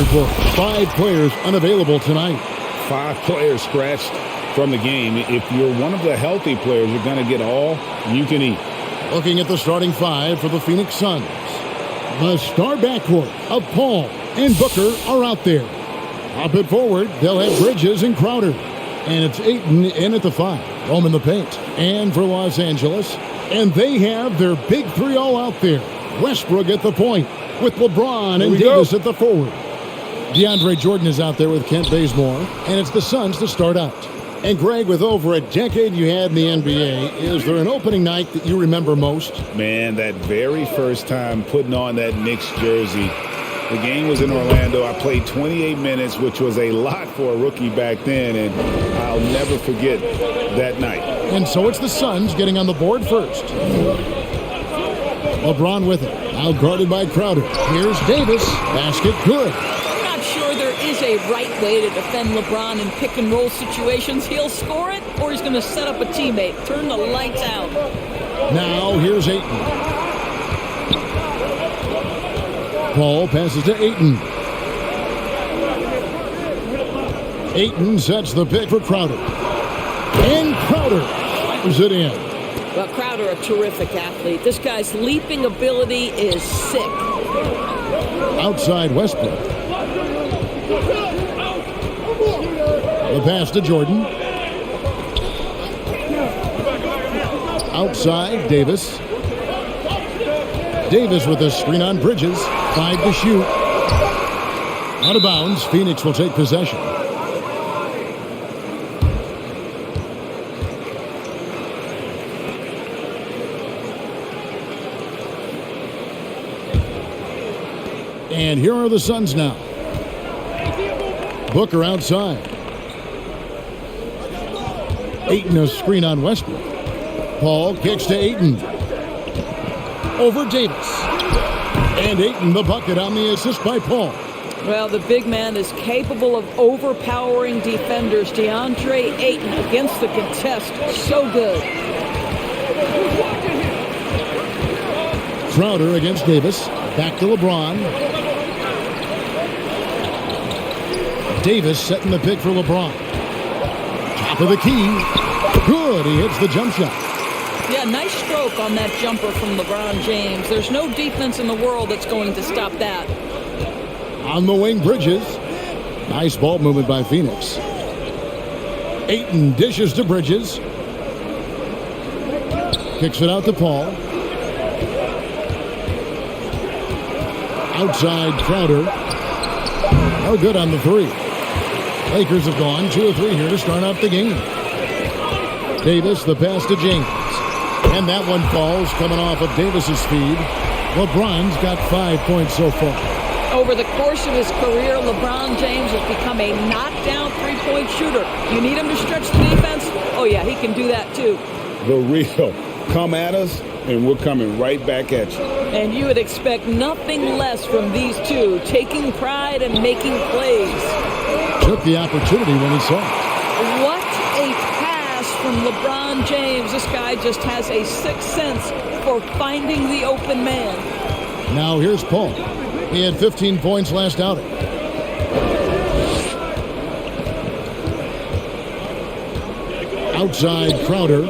report. 5 players unavailable tonight. 5 players scratched from the game. If you're one of the healthy players, you're going to get all you can eat. Looking at the starting 5 for the Phoenix Suns. The star backcourt of Paul and Booker are out there. Up it forward, they'll have Bridges and Crowder. And it's Ayton in at the 5. Home in the paint. And for Los Angeles. And they have their big 3 all out there. Westbrook at the point with LeBron and Davis at the forward. DeAndre Jordan is out there with Kent Bazemore. And it's the Suns to start out. And Greg, with over a decade you had in the NBA, is there an opening night that you remember most? Man, that very first time putting on that Knicks jersey. The game was in Orlando. I played 28 minutes, which was a lot for a rookie back then, and I'll never forget that night. And so it's the Suns getting on the board first. LeBron with it. Now guarded by Crowder. Here's Davis. Basket good. I'm not sure there is a right way to defend LeBron in pick-and-roll situations. He'll score it, or he's going to set up a teammate. Turn the lights out. Now here's Ayton. Paul passes to Ayton. Ayton sets the pick for Crowder. And Crowder is it in. Well, Crowder, a terrific athlete. This guy's leaping ability is sick. Outside Westbrook. The pass to Jordan. Outside Davis. Davis with a screen on Bridges. 5 to shoot. Out of bounds. Phoenix will take possession. And here are the Suns now. Booker outside. Ayton a screen on Westbrook. Paul kicks to Ayton. Over Davis. And Ayton the bucket on the assist by Paul. Well, the big man is capable of overpowering defenders. DeAndre Ayton against the contest. So good. Crowder against Davis. Back to LeBron. Davis setting the pick for LeBron. Top of the key. Good. He hits the jump shot. Yeah, nice stroke on that jumper from LeBron James. There's no defense in the world that's going to stop that. On the wing, Bridges. Nice ball movement by Phoenix. Ayton dishes to Bridges. Kicks it out to Paul. Outside Crowder. No good on the 3. Lakers have gone 2 of 3 here to start off the game. Davis, the pass to James. And that one falls coming off of Davis's speed. LeBron's got 5 points so far. Over the course of his career, LeBron James has become a knockdown three-point shooter. You need him to stretch the defense? Oh, yeah, he can do that, too. The real. Come at us, and we're coming right back at you. And you would expect nothing less from these two, taking pride and making plays. Took the opportunity when he saw it. What a pass from LeBron James. This guy just has a sixth sense for finding the open man. Now here's Paul. He had 15 points last outing. Outside Crowder.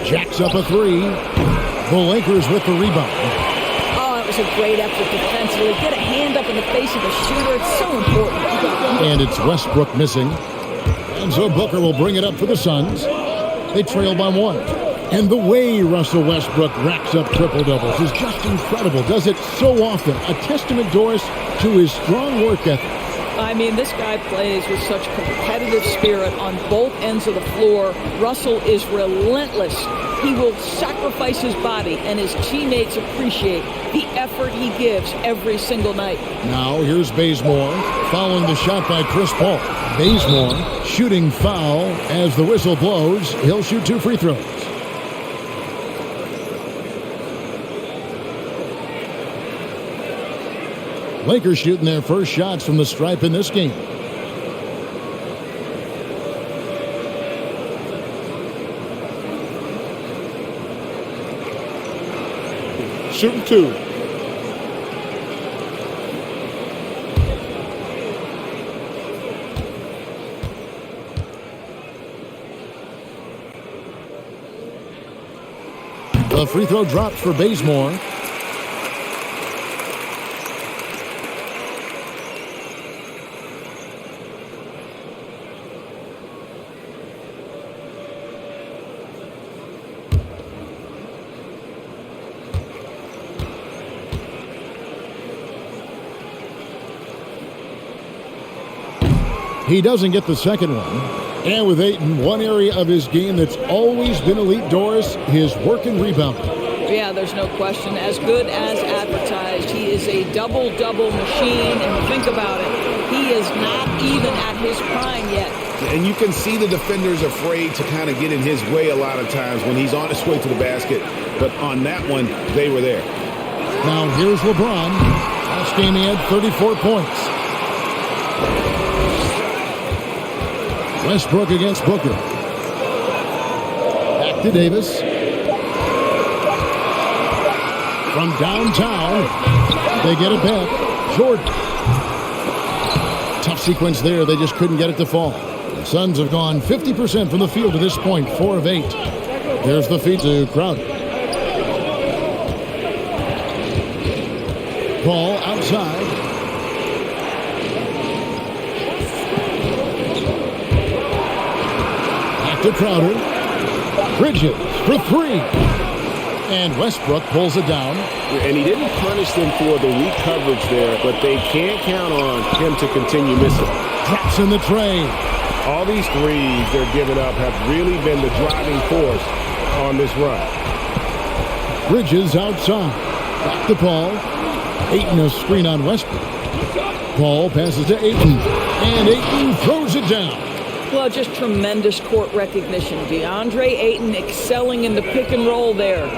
Jacks up a 3. The Lakers with the rebound. Oh, it was a great effort defensively. Get a hand up in the face of the shooter. It's so important. And it's Westbrook missing. And so Booker will bring it up for the Suns. They trail by 1. And the way Russell Westbrook racks up triple-doubles is just incredible. Does it so often. A testament, Doris, to his strong work ethic. I mean, this guy plays with such competitive spirit on both ends of the floor. Russell is relentless. He will sacrifice his body, and his teammates appreciate the effort he gives every single night. Now here's Bazemore, following the shot by Chris Paul. Bazemore shooting foul as the whistle blows. He'll shoot 2 free throws. Lakers shooting their first shots from the stripe in this game. Shooting 2. The free throw drops for Bazemore. He doesn't get the second one. And with Ayton, one area of his game that's always been elite, Doris, his work and rebounding. Yeah, there's no question. As good as advertised. He is a double-double machine. And think about it, he is not even at his prime yet. And you can see the defenders afraid to kind of get in his way a lot of times when he's on his way to the basket. But on that one, they were there. Now here's LeBron. Last game he had 34 points. Westbrook against Booker. Back to Davis. From downtown, they get it back. Jordan. Tough sequence there. They just couldn't get it to fall. The Suns have gone 50% from the field to this point, 4 of 8. There's the feed to Crowder. Ball outside. Back to Crowder. Bridges for 3. And Westbrook pulls it down. And he didn't punish them for the weak coverage there, but they can't count on him to continue missing. Drops in the tray. All these threes they're giving up have really been the driving force on this run. Bridges outside. Back to Paul. Ayton a screen on Westbrook. Paul passes to Ayton. And Ayton throws it down. Well, just tremendous court recognition. DeAndre Ayton excelling in the pick and roll there.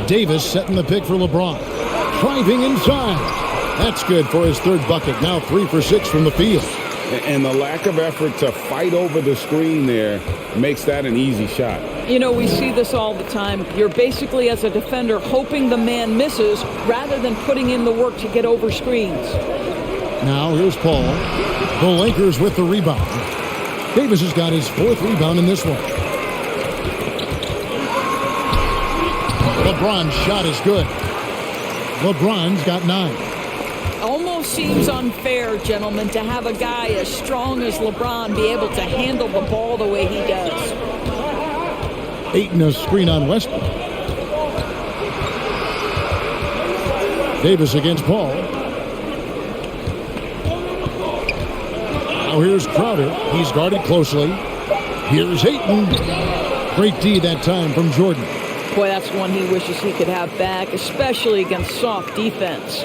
Davis setting the pick for LeBron. Driving inside. That's good for his 3rd bucket. Now 3 for 6 from the field. And the lack of effort to fight over the screen there makes that an easy shot. You know, we see this all the time. You're basically, as a defender, hoping the man misses rather than putting in the work to get over screens. Now here's Paul. The Lakers with the rebound. Davis has got his 4th rebound in this one. LeBron's shot is good. LeBron's got 9. Almost seems unfair, gentlemen, to have a guy as strong as LeBron be able to handle the ball the way he does. Ayton a screen on Westbrook. Davis against Paul. Now here's Crowder. He's guarded closely. Here's Ayton. Great D that time from Jordan. Boy, that's one he wishes he could have back, especially against soft defense.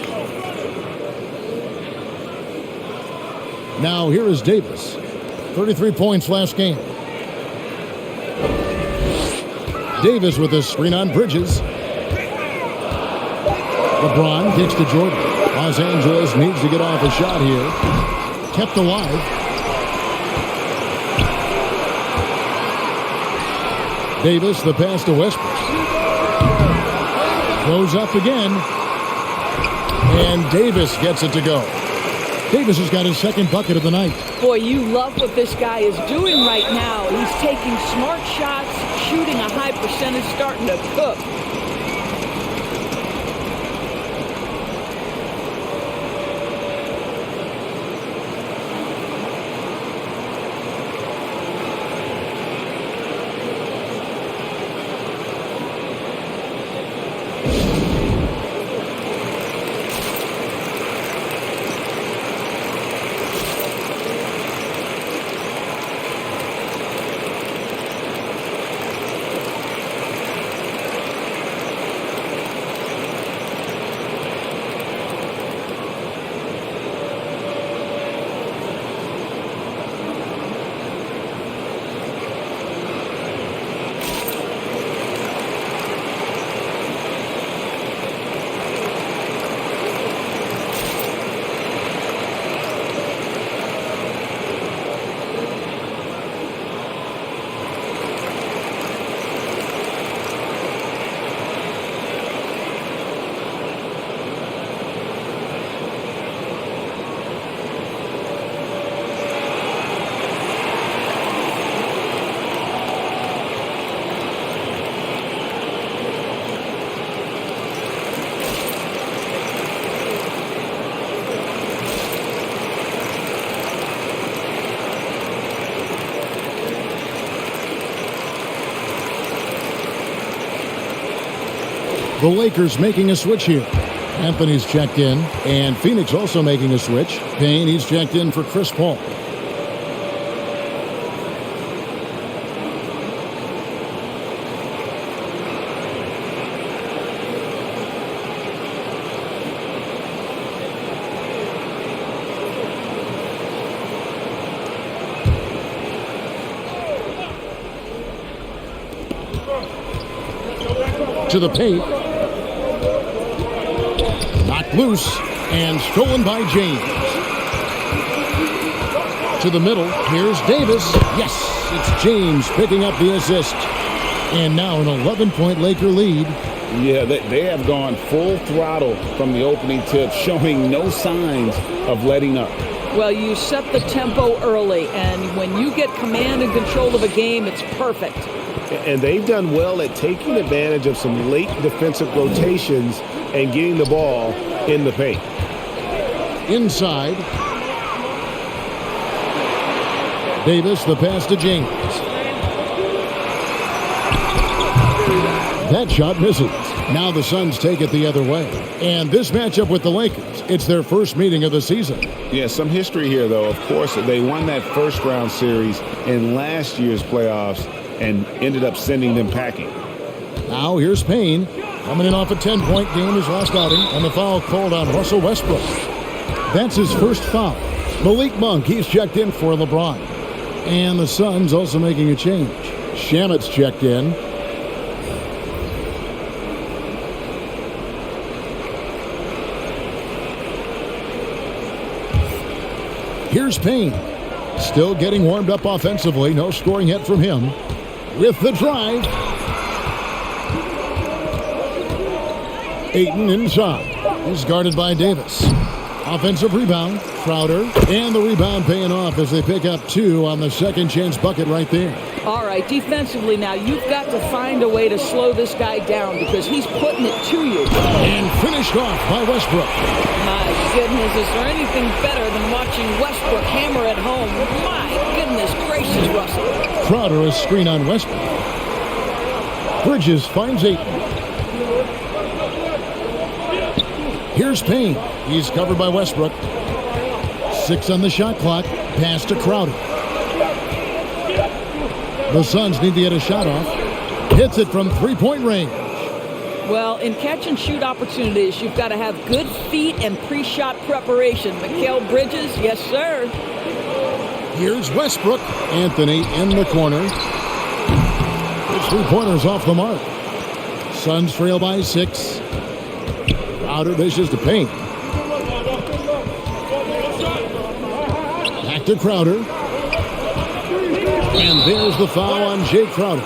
Now here is Davis. 33 points last game. Davis with a screen on Bridges. LeBron kicks to Jordan. Los Angeles needs to get off a shot here. Kept alive. Davis, the pass to Westbrook. Goes up again. And Davis gets it to go. Davis has got his 2nd bucket of the night. Boy, you love what this guy is doing right now. He's taking smart shots, shooting a high percentage, starting to cook. The Lakers making a switch here. Anthony's checked in, and Phoenix also making a switch. Payne, he's checked in for Chris Paul. To the paint. Knocked loose and stolen by James. To the middle. Here's Davis. Yes, it's James picking up the assist. And now an 11-point Laker lead. Yeah, they have gone full throttle from the opening tip, showing no signs of letting up. Well, you set the tempo early, and when you get command and control of a game, it's perfect. And they've done well at taking advantage of some late defensive rotations and getting the ball in the paint. Inside. Davis, the pass to James. That shot misses. Now the Suns take it the other way. And this matchup with the Lakers, it's their first meeting of the season. Yeah, some history here, though. Of course, they won that first-round series in last year's playoffs and ended up sending them packing. Now here's Payne. Coming in off a 10-point game his last outing, and the foul called on Russell Westbrook. That's his first foul. Malik Monk, he's checked in for LeBron. And the Suns also making a change. Shamet's checked in. Here's Payne. Still getting warmed up offensively. No scoring yet from him. With the drive. Ayton inside. He's guarded by Davis. Offensive rebound. Crowder. And the rebound paying off as they pick up two on the second chance bucket right there. All right, defensively now, you've got to find a way to slow this guy down because he's putting it to you. And finished off by Westbrook. My goodness, is there anything better than watching Westbrook hammer at home? My goodness gracious, Russell. Crowder a screen on Westbrook. Bridges finds Ayton. Here's Payne. He's covered by Westbrook. 6 on the shot clock. Pass to Crowder. The Suns need to get a shot off. Hits it from three-point range. Well, in catch-and-shoot opportunities, you've got to have good feet and pre-shot preparation. Mikal Bridges, yes, sir. Here's Westbrook. Anthony in the corner. The three-pointer's off the mark. Suns trail by 6. Crowder dishes to Payne. Back to Crowder. And there's the foul on Jay Crowder.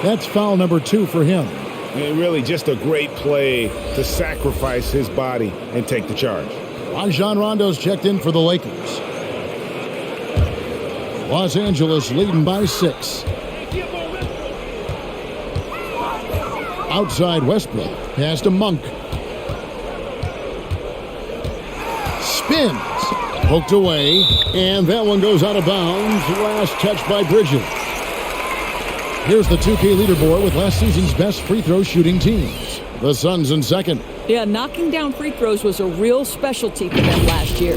That's foul number 2 for him. And really just a great play to sacrifice his body and take the charge. Rajon Rondo's checked in for the Lakers. Los Angeles leading by 6. Outside Westbrook. Pass to Monk. Spins. Poked away. And that one goes out of bounds. Last touch by Bridges. Here's the 2K leaderboard with last season's best free throw shooting teams. The Suns in second. Yeah, knocking down free throws was a real specialty for them last year.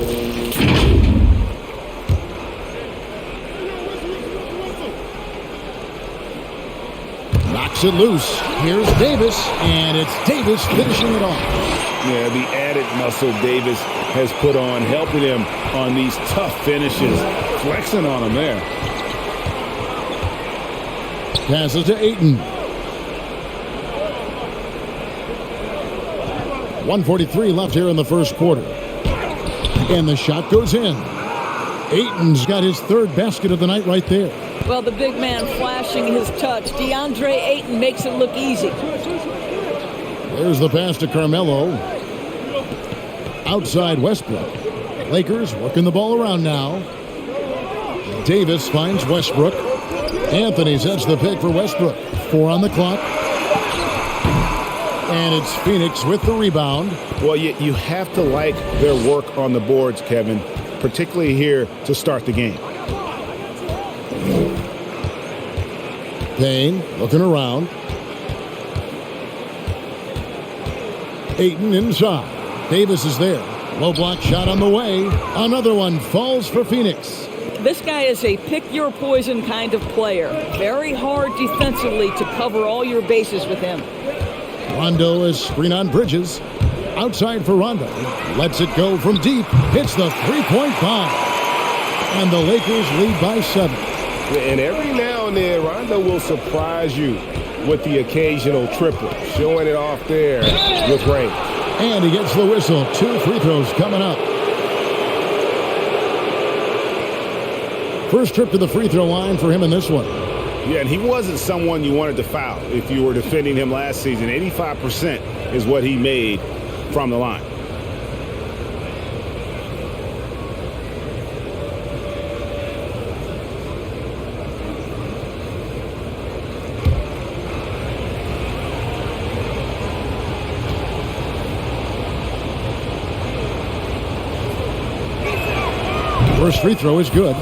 Knocks it loose. Here's Davis, and it's Davis finishing it off. Yeah, the added muscle Davis has put on, helping him on these tough finishes. Flexing on him there. Passes to Ayton. 1:43 left here in the first quarter. And the shot goes in. Ayton's got his third basket of the night right there. Well, the big man flashing his touch. DeAndre Ayton makes it look easy. There's the pass to Carmelo. Outside Westbrook. Lakers working the ball around now. Davis finds Westbrook. Anthony sets the pick for Westbrook. 4 on the clock. And it's Phoenix with the rebound. Well, you have to like their work on the boards, Kevin, particularly here to start the game. Payne looking around. Ayton inside. Davis is there. Low block shot on the way. Another one falls for Phoenix. This guy is a pick-your-poison kind of player. Very hard defensively to cover all your bases with him. Rondo is screen on Bridges. Outside for Rondo. Lets it go from deep. Hits the three-point bomb. And the Lakers lead by 7. And every now and then, Rondo will surprise you with the occasional triple, showing it off there with range. And he gets the whistle. 2 free throws coming up. First trip to the free throw line for him in this one. Yeah, and he wasn't someone you wanted to foul if you were defending him last season. 85% is what he made from the line. First free throw is good.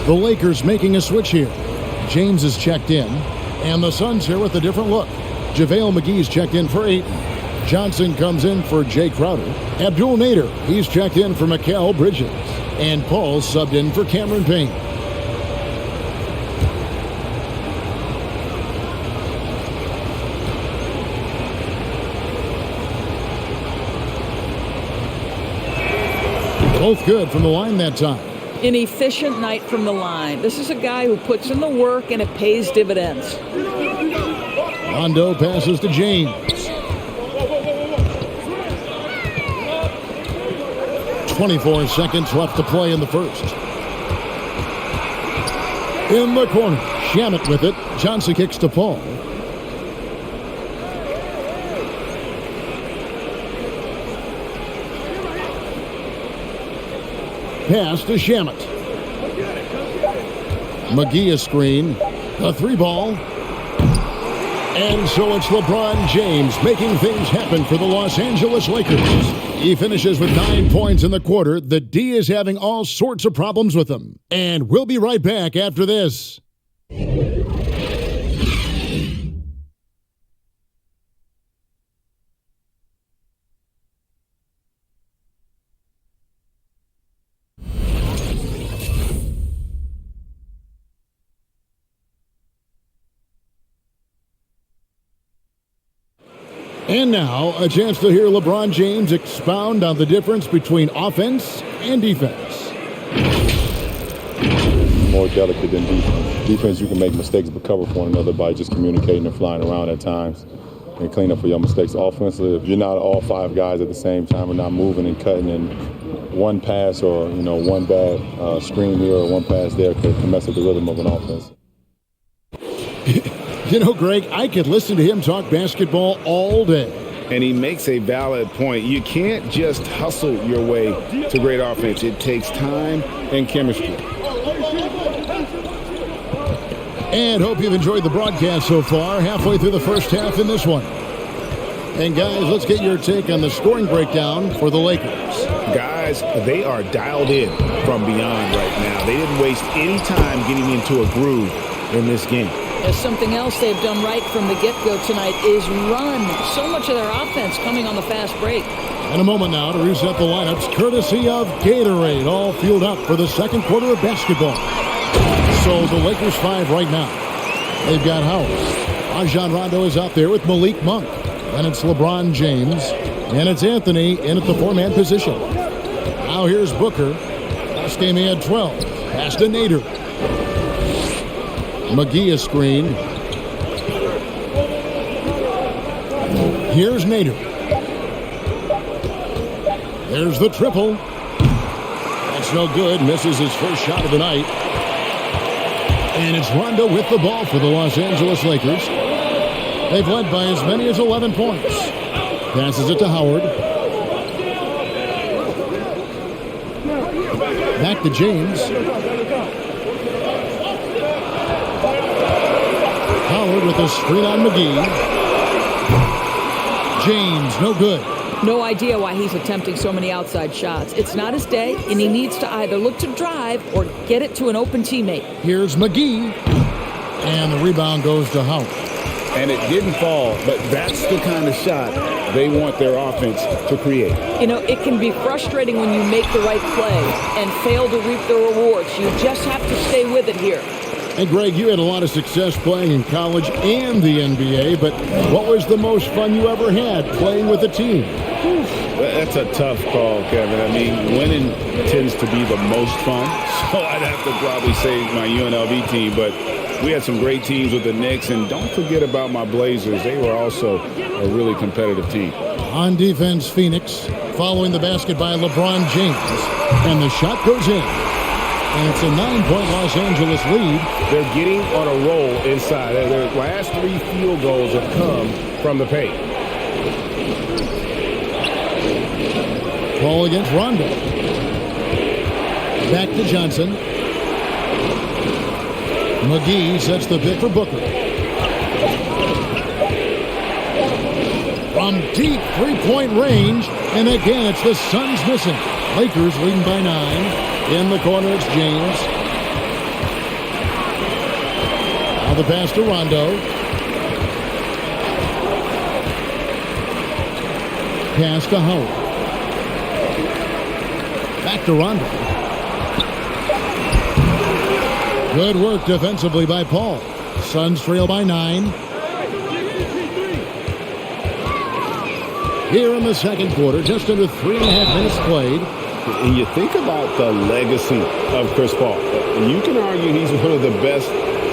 The Lakers making a switch here. James is checked in, and the Suns here with a different look. JaVale McGee's checked in for Ayton. Johnson comes in for Jay Crowder. Abdul Nader, he's checked in for Mikal Bridges. And Paul subbed in for Cameron Payne. Both good from the line that time. An efficient night from the line. This is a guy who puts in the work and it pays dividends. Rondo passes to James. 24 seconds left to play in the first. In the corner, Shamet with it. Johnson kicks to Paul. Pass to Shamet. McGee a screen. A 3-ball. And so it's LeBron James making things happen for the Los Angeles Lakers. He finishes with 9 points in the quarter. The D is having all sorts of problems with him. And we'll be right back after this. And now, a chance to hear LeBron James expound on the difference between offense and defense. More delicate than defense. Defense, you can make mistakes but cover for one another by just communicating and flying around at times and clean up for your mistakes. Offensively, if you're not all 5 guys at the same time and not moving and cutting, and one pass or one bad screen here or one pass there can mess up the rhythm of an offense. Greg, I could listen to him talk basketball all day. And he makes a valid point. You can't just hustle your way to great offense. It takes time and chemistry. And hope you've enjoyed the broadcast so far. Halfway through the first half in this one. And guys, let's get your take on the scoring breakdown for the Lakers. Guys, they are dialed in from beyond right now. They didn't waste any time getting into a groove in this game. Something else they've done right from the get-go tonight is run. So much of their offense coming on the fast break. In a moment now to reset the lineups, courtesy of Gatorade, all fueled up for the second quarter of basketball. So the Lakers 5 right now. They've got Howard. Rajon Rondo is out there with Malik Monk. Then it's LeBron James. And it's Anthony in at the 4-man position. Now here's Booker. Last game he had 12. Pass to Nader. McGee a screen. Here's Nader. There's the triple. That's no good. Misses his first shot of the night. And it's Rondo with the ball for the Los Angeles Lakers. They've led by as many as 11 points. Passes it to Howard. Back to James. Howard with a screen on McGee. James, no good. No idea why he's attempting so many outside shots. It's not his day, and he needs to either look to drive or get it to an open teammate. Here's McGee. And the rebound goes to Howard. and it didn't fall, but that's the kind of shot they want their offense to create. You know, it can be frustrating when you make the right play and fail to reap the rewards. You just have to stay with it here. And Greg, you had a lot of success playing in college and the NBA, but what was the most fun you ever had playing with a team? That's a tough call, Kevin. I mean, winning tends to be the most fun, so I'd have to probably say my UNLV team, but we had some great teams with the Knicks, and don't forget about my Blazers. They were also a really competitive team. On defense, Phoenix, following the basket by LeBron James, and the shot goes in. And it's a 9-point Los Angeles lead. They're getting on a roll inside. Their last 3 field goals have come from the paint. Ball against Rondo. Back to Johnson. McGee sets the pick for Booker. From deep three-point range. And again, it's the Suns missing. Lakers leading by 9. In the corner, it's James. Now the pass to Rondo. Pass to Howard. Back to Rondo. Good work defensively by Paul. Suns trail by 9. Here in the second quarter, just under 3.5 minutes played. And you think about the legacy of Chris Paul. You can argue he's one of the best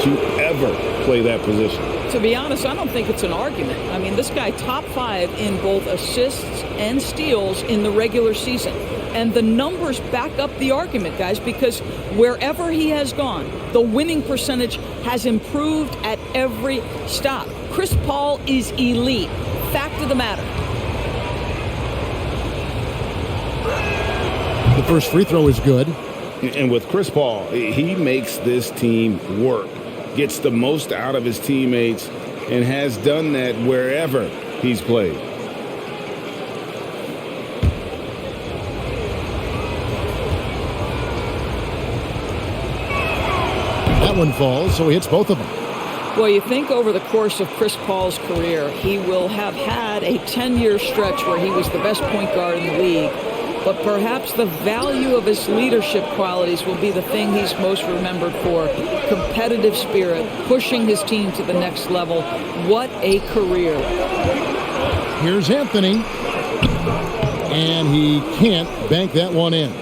to ever play that position. To be honest, I don't think it's an argument. I mean, this guy top 5 in both assists and steals in the regular season. And the numbers back up the argument, guys, because wherever he has gone, the winning percentage has improved at every stop. Chris Paul is elite. Fact of the matter. The first free throw is good. And with Chris Paul, he makes this team work, gets the most out of his teammates, and has done that wherever he's played. That one falls, so he hits both of them. Well, you think over the course of Chris Paul's career, he will have had a 10-year stretch where he was the best point guard in the league. But perhaps the value of his leadership qualities will be the thing he's most remembered for. Competitive spirit, pushing his team to the next level. What a career. Here's Anthony. And he can't bank that one in.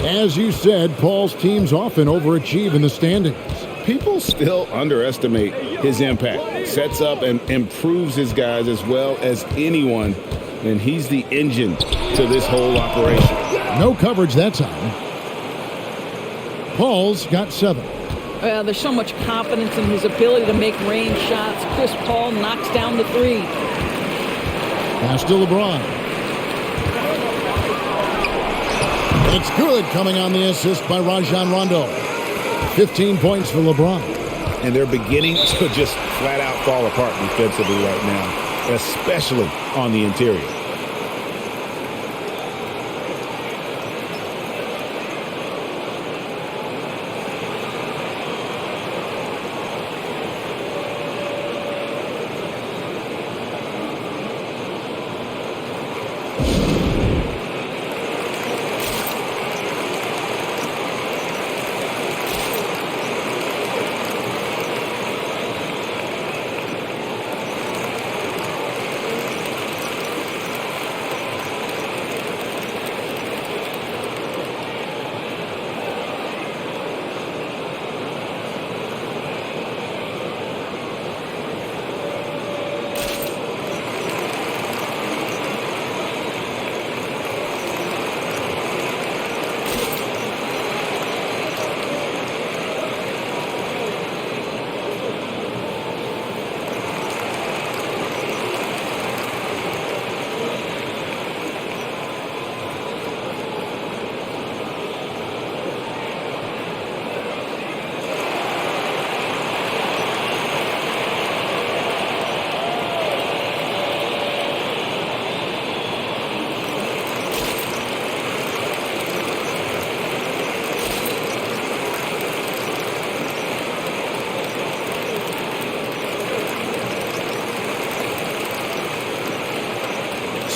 As you said, Paul's teams often overachieve in the standings. People still underestimate his impact. Sets up and improves his guys as well as anyone. And he's the engine to this whole operation. No coverage that time. Paul's got 7. Well, there's so much confidence in his ability to make range shots. Chris Paul knocks down the 3. Pass to LeBron. It's good, coming on the assist by Rajon Rondo. 15 points for LeBron. And they're beginning to just flat out fall apart defensively right now, especially on the interior.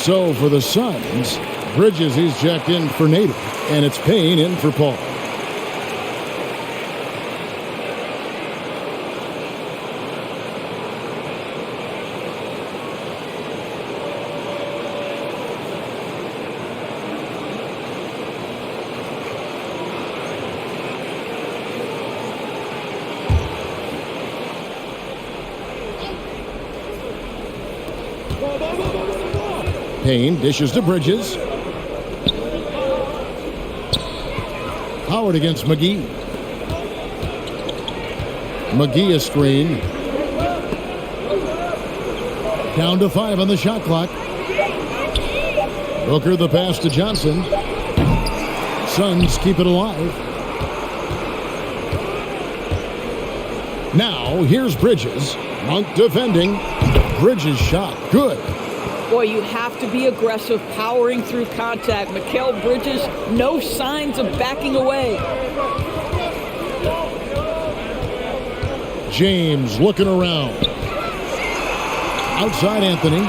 So for the Suns, Bridges, he's checked in for Nader, and it's Payne in for Paul. Payne dishes to Bridges. Howard against McGee. McGee a screen. Down to 5 on the shot clock. Booker the pass to Johnson. Suns keep it alive. Now here's Bridges. Monk defending. Bridges shot. Good. Boy, you have to be aggressive, powering through contact. Mikal Bridges, no signs of backing away. James looking around. Outside Anthony.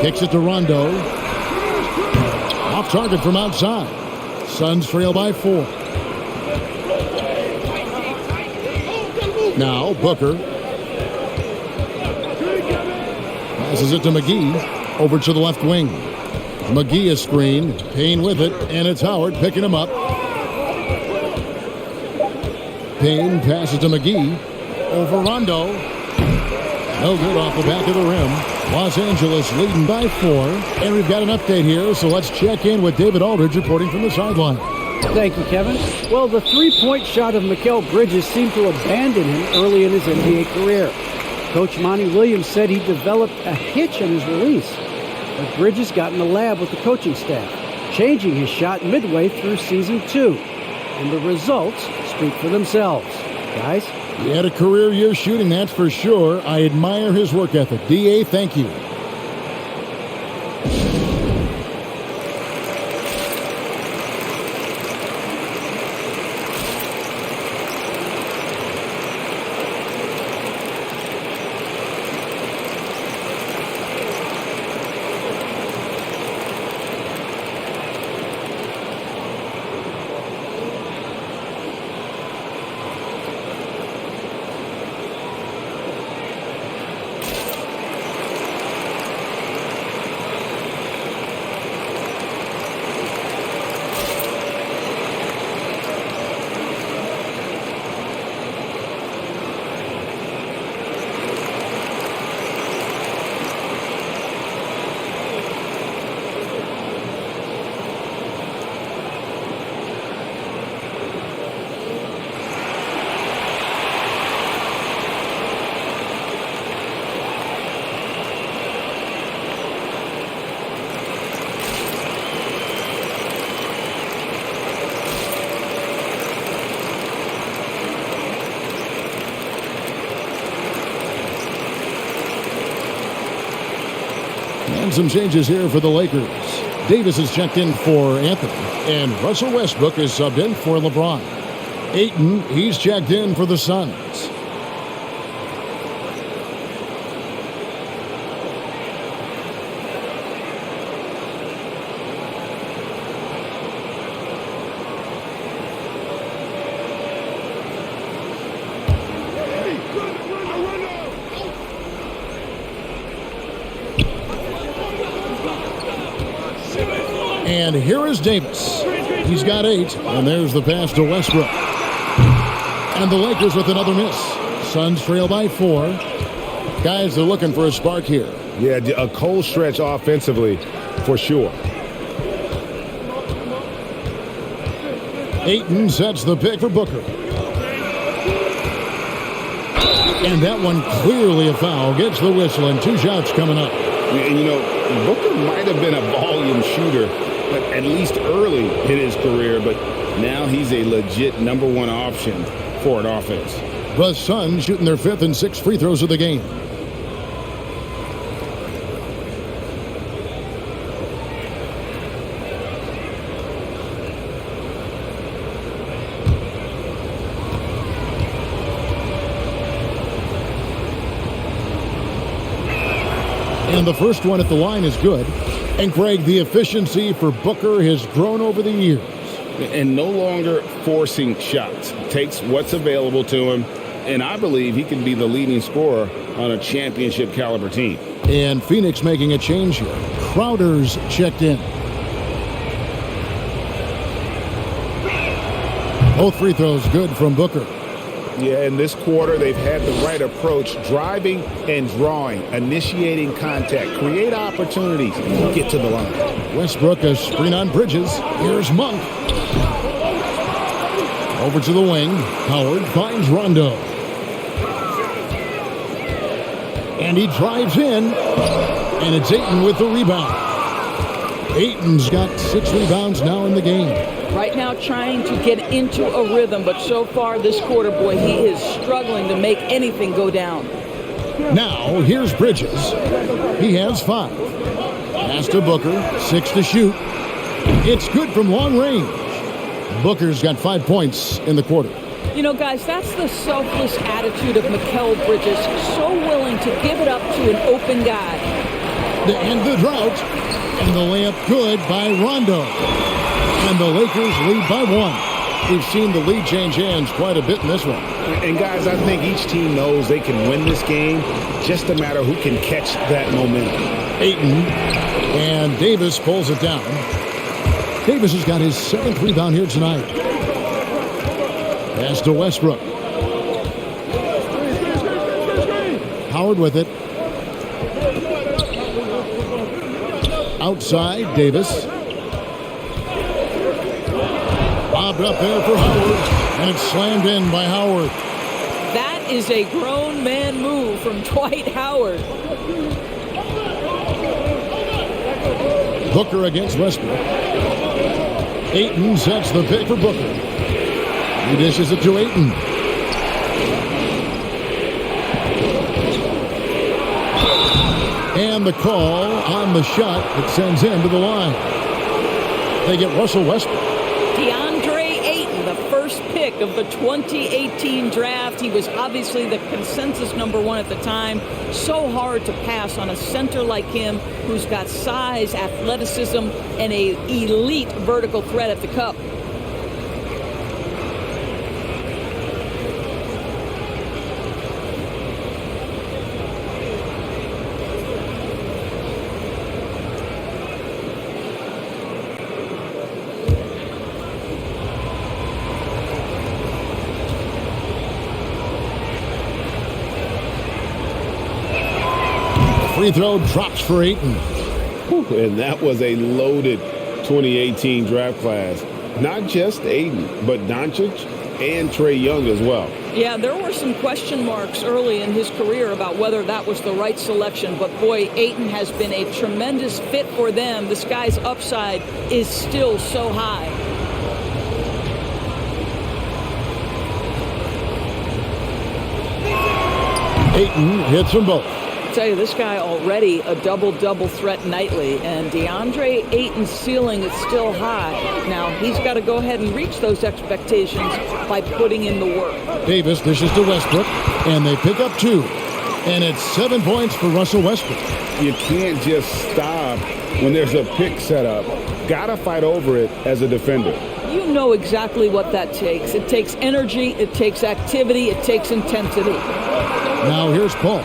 Kicks it to Rondo. Off target from outside. Suns trail by 4. Now Booker. Passes it to McGee. Over to the left wing. McGee a screen. Payne with it. And it's Howard picking him up. Payne passes to McGee. Over Rondo. No good off the back of the rim. Los Angeles leading by 4. And we've got an update here, so let's check in with David Aldridge reporting from the sideline. Thank you, Kevin. Well, the three-point shot of Mikal Bridges seemed to abandon him early in his NBA career. Coach Monty Williams said he developed a hitch in his release. But Bridges got in the lab with the coaching staff, changing his shot midway through season 2. And the results speak for themselves. Guys? He had a career year shooting, that's for sure. I admire his work ethic. D.A., thank you. And some changes here for the Lakers. Davis is checked in for Anthony, and Russell Westbrook is subbed in for LeBron. Ayton, he's checked in for the Suns. And here is Davis. He's got 8, and there's the pass to Westbrook. And the Lakers with another miss. Suns trail by 4. Guys, they're looking for a spark here. Yeah, a cold stretch offensively, for sure. Ayton sets the pick for Booker. And that one clearly a foul. Gets the whistle, and 2 shots coming up. And, you know, Booker might have been a volume shooter, but at least early in his career, but now he's a legit number 1 option for an offense. The Suns shooting their 5th and 6th free throws of the game. And the first one at the line is good. And Greg, the efficiency for Booker has grown over the years. And no longer forcing shots. Takes what's available to him. And I believe he can be the leading scorer on a championship caliber team. And Phoenix making a change here. Crowder's checked in. Both free throws good from Booker. Yeah, in this quarter, they've had the right approach, driving and drawing, initiating contact, create opportunities, get to the line. Westbrook a screen on Bridges. Here's Monk. Over to the wing. Howard finds Rondo. And he drives in. And it's Ayton with the rebound. Ayton's got 6 rebounds now in the game. Right now trying to get into a rhythm, but so far this quarter, boy, he is struggling to make anything go down. Now, here's Bridges. He has 5. Pass to Booker, 6 to shoot. It's good from long range. Booker's got 5 points in the quarter. You know, guys, that's the selfless attitude of Mikal Bridges. So willing to give it up to an open guy. To end the drought. And the layup good by Rondo. And the Lakers lead by 1. We've seen the lead change hands quite a bit in this one. And guys, I think each team knows they can win this game. Just a matter who can catch that momentum. Ayton and Davis pulls it down. Davis has got his 7th rebound here tonight. Pass to Westbrook. Howard with it. Outside, Davis. Bobbed up there for Howard, and it's slammed in by Howard. That is a grown man move from Dwight Howard. Booker against Westbrook. Ayton sets the pick for Booker. He dishes it to Ayton. And the call on the shot that sends him to the line. They get Russell Westbrook. DeAndre Ayton, the first pick of the 2018 draft. He was obviously the consensus #1 at the time. So hard to pass on a center like him who's got size, athleticism, and an elite vertical threat at the cup. Free throw drops for Ayton. And that was a loaded 2018 draft class. Not just Ayton, but Doncic and Trae Young as well. Yeah, there were some question marks early in his career about whether that was the right selection. But boy, Ayton has been a tremendous fit for them. This guy's upside is still so high. Ayton hits them both. Tell you, this guy already a double-double threat nightly, and DeAndre Ayton's ceiling is still high. Now, he's got to go ahead and reach those expectations by putting in the work. Davis dishes to Westbrook, and they pick up 2. And it's 7 points for Russell Westbrook. You can't just stop when there's a pick set up. Got to fight over it as a defender. You know exactly what that takes. It takes energy, it takes activity, it takes intensity. Now here's Paul.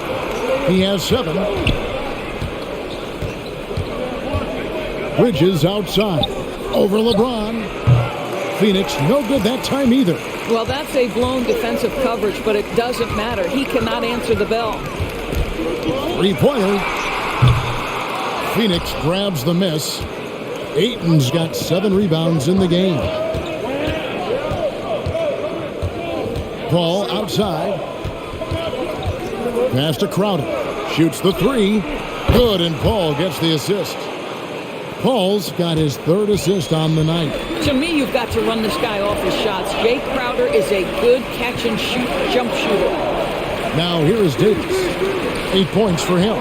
He has 7. Bridges outside. Over LeBron. Phoenix, no good that time either. Well, that's a blown defensive coverage, but it doesn't matter. He cannot answer the bell. 3-pointer. Phoenix grabs the miss. Ayton's got 7 rebounds in the game. Paul outside. Pass to Crowder. Shoots the 3. Good, and Paul gets the assist. Paul's got his 3rd assist on the night. To me, you've got to run this guy off his shots. Jay Crowder is a good catch-and-shoot jump shooter. Now here is Davis. 8 points for him.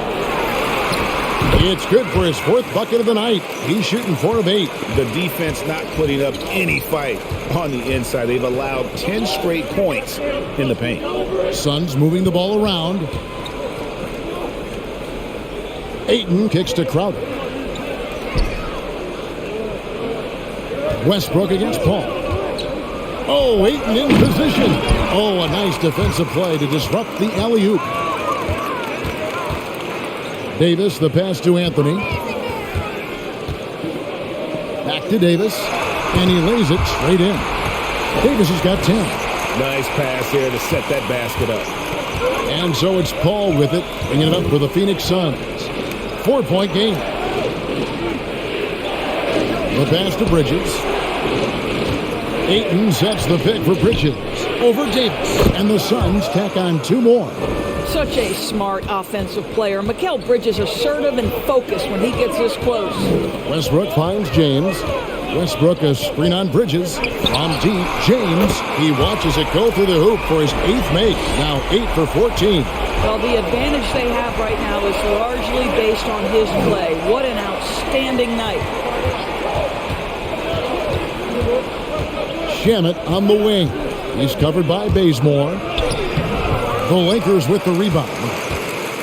It's good for his 4th bucket of the night. He's shooting 4 of 8. The defense not putting up any fight on the inside. They've allowed 10 straight points in the paint. Suns moving the ball around. Ayton kicks to Crowder. Westbrook against Paul. Oh, Ayton in position. Oh, a nice defensive play to disrupt the alley-oop. Davis, the pass to Anthony. Back to Davis, and he lays it straight in. Davis has got 10. Nice pass there to set that basket up. And so it's Paul with it, bringing it up for the Phoenix Suns. 4-point game. The pass to Bridges. Ayton sets the pick for Bridges over Davis, and the Suns tack on 2 more. Such a smart offensive player. Mikal Bridges assertive and focused when he gets this close. Westbrook finds James. Westbrook a screen on Bridges. From deep, James. He watches it go through the hoop for his 8th make. Now 8 for 14. Well, the advantage they have right now is largely based on his play. What an outstanding night. Shamet on the wing. He's covered by Bazemore. The Lakers with the rebound.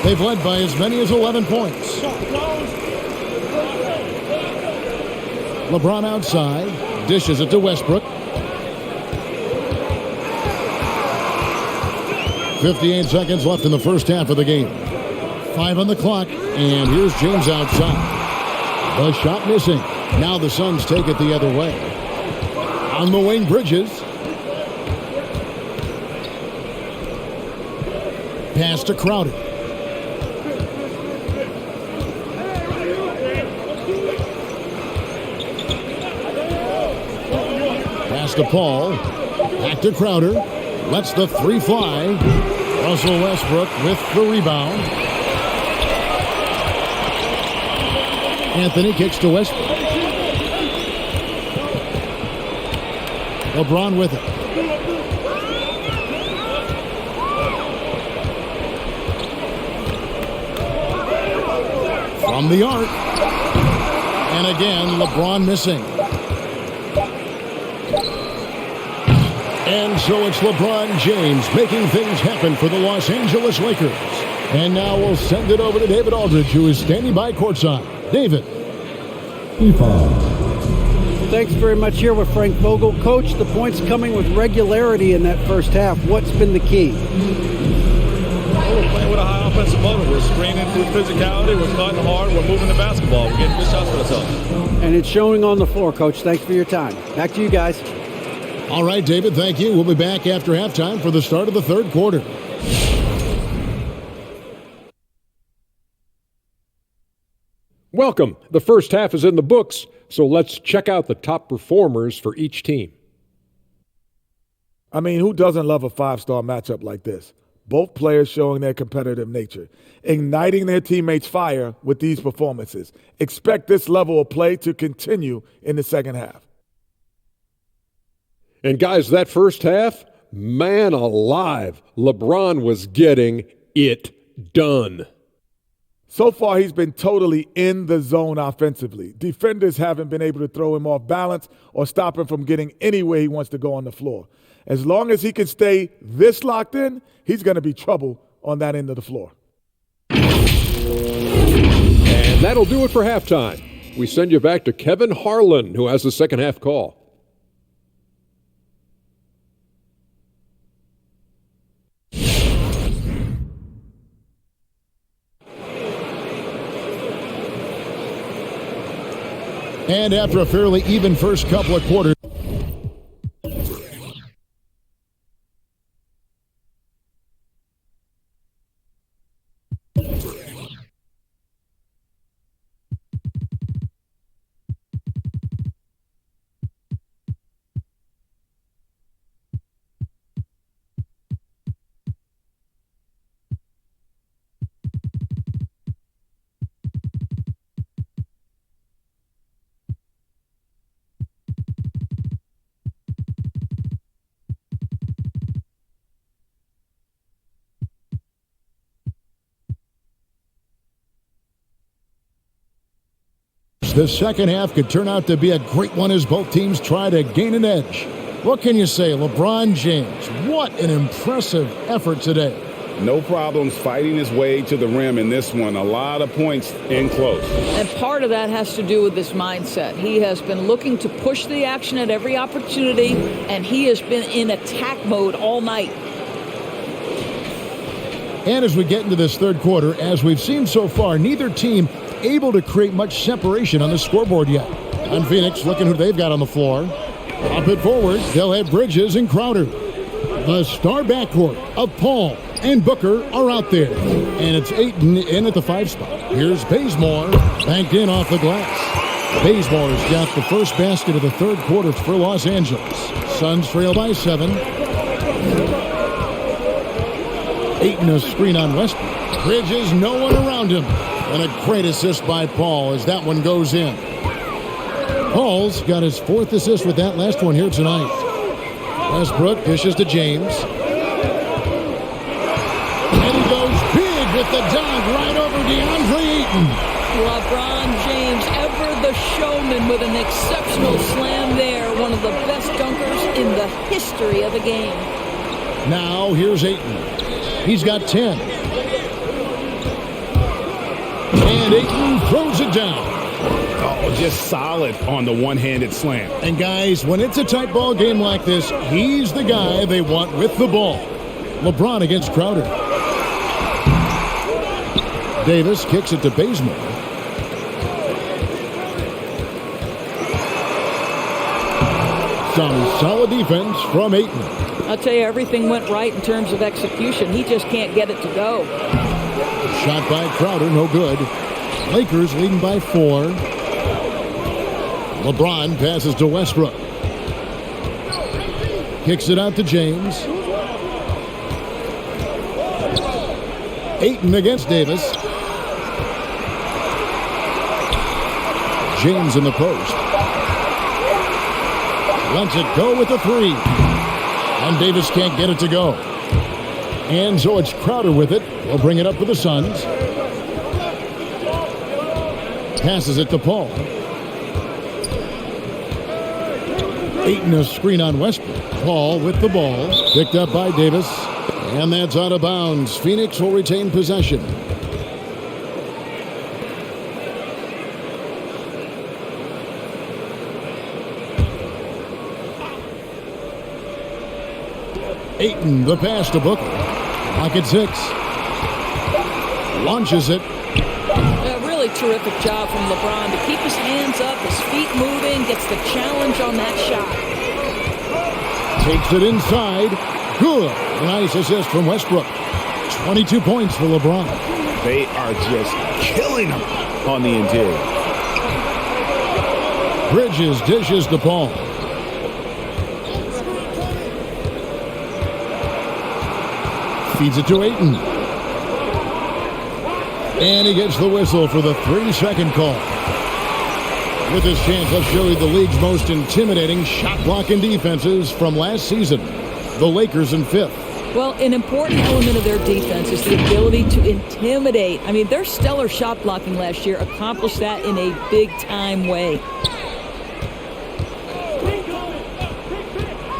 They've led by as many as 11 points. LeBron outside. Dishes it to Westbrook. 58 seconds left in the first half of the game. 5 on the clock. And here's James outside. The shot missing. Now the Suns take it the other way. On the wing, Bridges. Pass to Crowder. Pass to Paul. Back to Crowder. Lets the 3 fly. Russell Westbrook with the rebound. Anthony kicks to Westbrook. LeBron with it. From the arc. And again, LeBron missing. And so it's LeBron James making things happen for the Los Angeles Lakers. And now we'll send it over to David Aldridge, who is standing by courtside. David. Thanks very much. Here with Frank Vogel. Coach, the points coming with regularity in that first half. What's been the key? Well, we're playing with a high offensive motor. We're screening through physicality. We're cutting hard. We're moving the basketball. We're getting good shots for ourselves. And it's showing on the floor, Coach. Thanks for your time. Back to you guys. All right, David, thank you. We'll be back after halftime for the start of the third quarter. Welcome. The first half is in the books, so let's check out the top performers for each team. I mean, who doesn't love a 5-star matchup like this? Both players showing their competitive nature, igniting their teammates' fire with these performances. Expect this level of play to continue in the second half. And guys, that first half, man alive, LeBron was getting it done. So far, he's been totally in the zone offensively. Defenders haven't been able to throw him off balance or stop him from getting anywhere he wants to go on the floor. As long as he can stay this locked in, he's going to be trouble on that end of the floor. And that'll do it for halftime. We send you back to Kevin Harlan, who has the second half call. And after a fairly even first couple of quarters, the second half could turn out to be a great one as both teams try to gain an edge. What can you say, LeBron James? What an impressive effort today. No problems fighting his way to the rim in this one. A lot of points in close. And part of that has to do with this mindset. He has been looking to push the action at every opportunity, and he has been in attack mode all night. And as we get into this third quarter, as we've seen so far, neither team able to create much separation on the scoreboard yet. On Phoenix, looking who they've got on the floor. Up it forward, they'll have Bridges and Crowder. The star backcourt of Paul and Booker are out there. And it's Ayton in at the 5 spot. Here's Bazemore, banked in off the glass. Bazemore's got the first basket of the third quarter for Los Angeles. Suns trail by 7. Ayton a screen on Westbrook. Bridges, no one around him. And a great assist by Paul as that one goes in. Paul's got his 4th assist with that last one here tonight. Westbrook dishes to James. And he goes big with the dunk right over DeAndre Ayton. LeBron James, ever the showman, with an exceptional slam there. One of the best dunkers in the history of the game. Now here's Ayton. He's got 10. And Ayton throws it down. Oh, just solid on the one-handed slam. And guys, when it's a tight ball game like this, he's the guy they want with the ball. LeBron against Crowder. Davis kicks it to Bazemore. Some solid defense from Ayton. I'll tell you, everything went right in terms of execution. He just can't get it to go. Shot by Crowder, no good. Lakers leading by 4. LeBron passes to Westbrook. Kicks it out to James. Ayton against Davis. James in the post. Lets it go with the 3. And Davis can't get it to go. And so it's Crowder with it. He'll bring it up for the Suns. Passes it to Paul. Ayton a screen on Westbrook. Paul with the ball. Picked up by Davis. And that's out of bounds. Phoenix will retain possession. Ayton, the pass to Booker. Pocket 6. Launches it. A really terrific job from LeBron to keep his hands up, his feet moving, gets the challenge on that shot. Takes it inside. Good. Nice assist from Westbrook. 22 points for LeBron. They are just killing him on the interior. Bridges dishes the ball. Feeds it to Ayton. And he gets the whistle for the 3-second call. With this chance, let's show you the league's most intimidating shot-blocking defenses from last season. The Lakers in 5th. Well, an important element of their defense is the ability to intimidate. I mean, their stellar shot blocking last year accomplished that in a big-time way.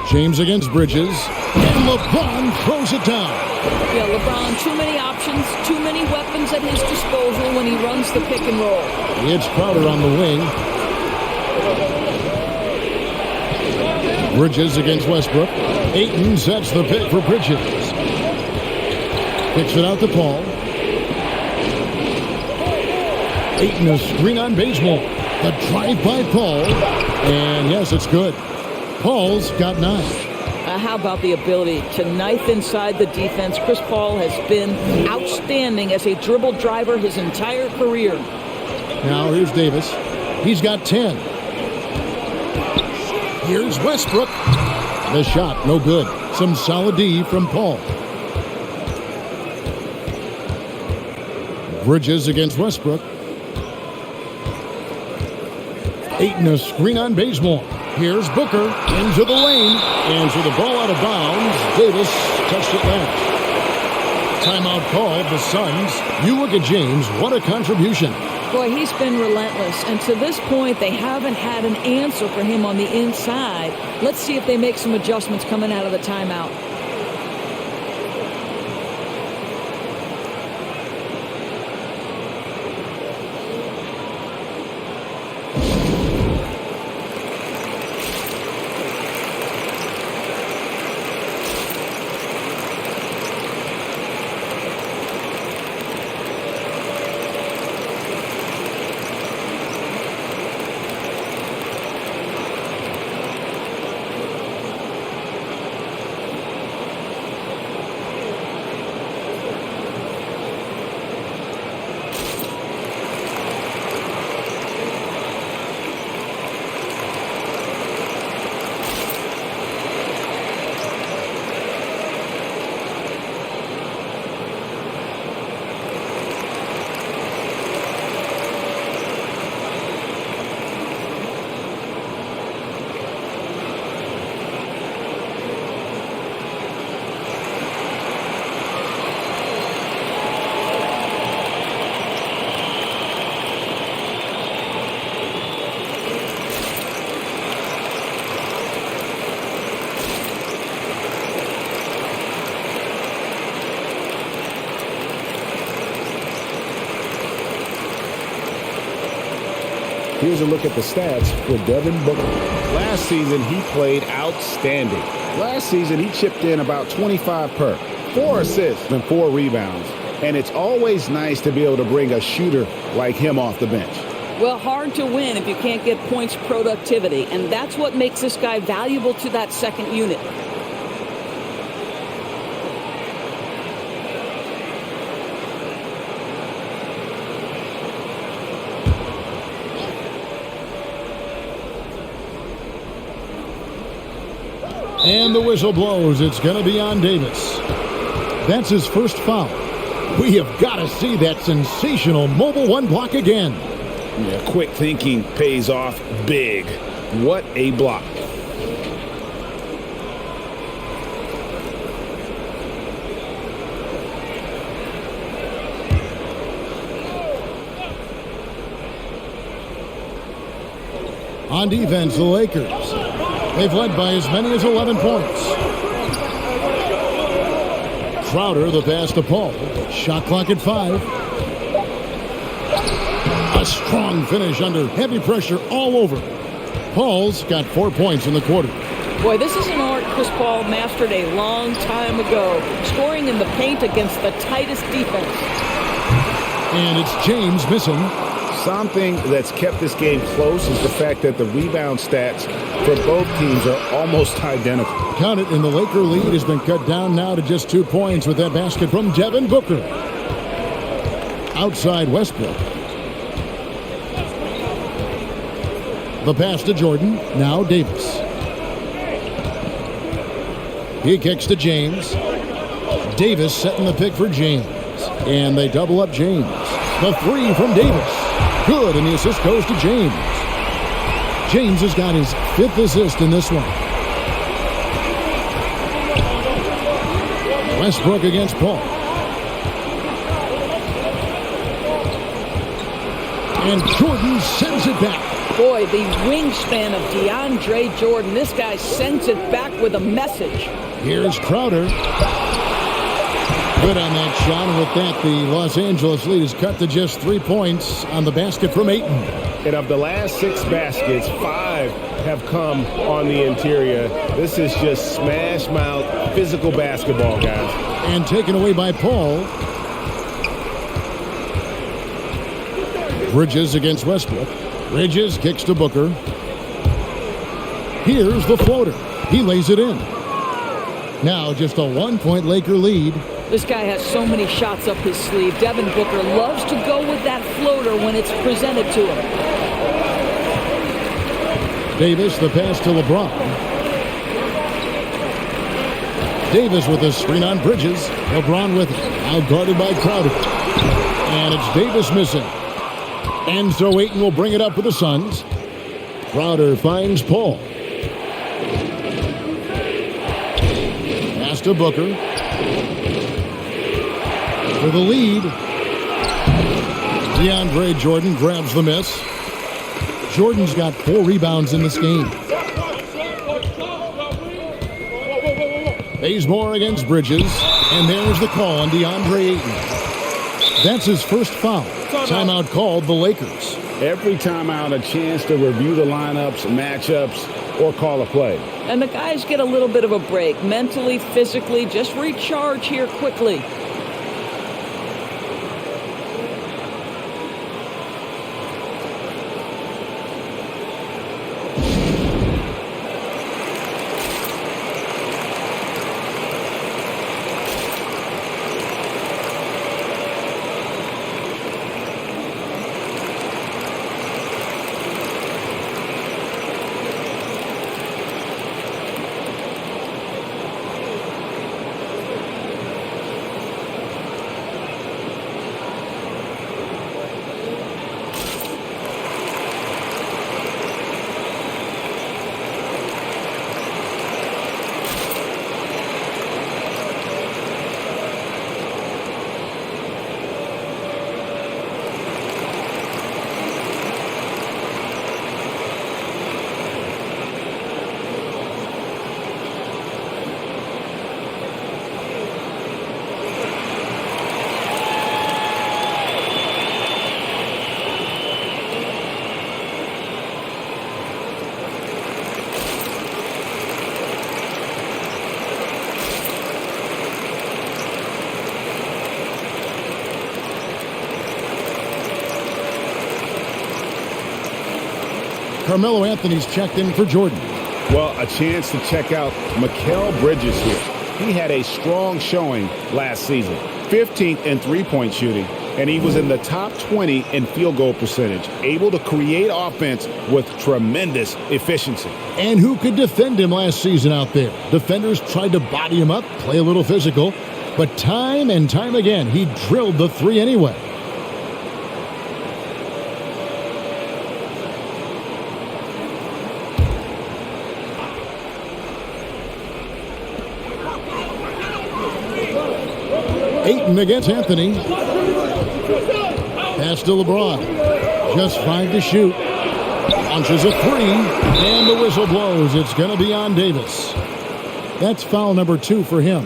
James against Bridges. And LeBron throws it down. Yeah, LeBron, too many options, too many weapons at his disposal when he runs the pick and roll. It's Crowder on the wing. Bridges against Westbrook. Ayton sets the pick for Bridges. Kicks it out to Paul. Ayton a screen on Bazemore. The drive by Paul. And yes, it's good. Paul's got 9. How about the ability to knife inside the defense? Chris Paul has been outstanding as a dribble driver his entire career. Now here's Davis. He's got 10. Here's Westbrook. The shot, no good. Some solid D from Paul. Bridges against Westbrook. Ayton a screen on Bazemore. Here's Booker into the lane. And so the ball out of bounds. Davis touched it last. Timeout called the Suns. You look at James. What a contribution. Boy, he's been relentless. And to this point, they haven't had an answer for him on the inside. Let's see if they make some adjustments coming out of the timeout. Here's a look at the stats for Devin Booker. Last season, he played outstanding. Last season, he chipped in about 25 per, 4 assists and 4 rebounds. And it's always nice to be able to bring a shooter like him off the bench. Well, hard to win if you can't get points productivity, and that's what makes this guy valuable to that second unit. And the whistle blows. It's going to be on Davis. That's his first foul. We have got to see that sensational mobile one block again. Yeah, quick thinking pays off big. What a block. On defense, the Lakers. They've led by as many as 11 points. Crowder, the pass to Paul. Shot clock at 5. A strong finish under heavy pressure all over. Paul's got 4 points in the quarter. Boy, this is an art Chris Paul mastered a long time ago, scoring in the paint against the tightest defense. And it's James missing. Something that's kept this game close is the fact that the rebound stats for both teams are almost identical. Count it, and the Laker lead has been cut down now to just 2 points with that basket from Devin Booker. Outside Westbrook. The pass to Jordan, now Davis. He kicks to James. Davis setting the pick for James. And they double up James. The 3 from Davis. Good, and the assist goes to James. James has got his 5th assist in this one. Westbrook against Paul. And Jordan sends it back. Boy, the wingspan of DeAndre Jordan. This guy sends it back with a message. Here's Crowder. Good on that shot, and with that, the Los Angeles lead is cut to just 3 points on the basket from Ayton. And of the last 6 baskets, 5 have come on the interior. This is just smash mouth physical basketball, guys. And taken away by Paul. Bridges against Westbrook. Bridges kicks to Booker. Here's the floater. He lays it in. Now just a 1-point Laker lead. This guy has so many shots up his sleeve. Devin Booker loves to go with that floater when it's presented to him. Davis, the pass to LeBron. Davis with a screen on Bridges. LeBron with it. Now guarded by Crowder. And it's Davis missing. And so Ayton will bring it up for the Suns. Crowder finds Paul. Pass to Booker. For the lead. DeAndre Jordan grabs the miss. Jordan's got 4 rebounds in this game. Bazemore against Bridges. And there's the call on DeAndre Ayton. That's his first foul. Timeout called the Lakers. Every timeout a chance to review the lineups, matchups, or call a play. And the guys get a little bit of a break. Mentally, physically, just recharge here quickly. Carmelo Anthony's checked in for Jordan. Well, a chance to check out Mikal Bridges here. He had a strong showing last season, 15th in three-point shooting, and he was in the top 20 in field goal percentage, able to create offense with tremendous efficiency. And who could defend him last season out there? Defenders tried to body him up, play a little physical, but time and time again, he drilled the three anyway. Ayton against Anthony. Pass to LeBron. Just 5 to shoot. Launches a three, and the whistle blows. It's going to be on Davis. That's foul number 2 for him.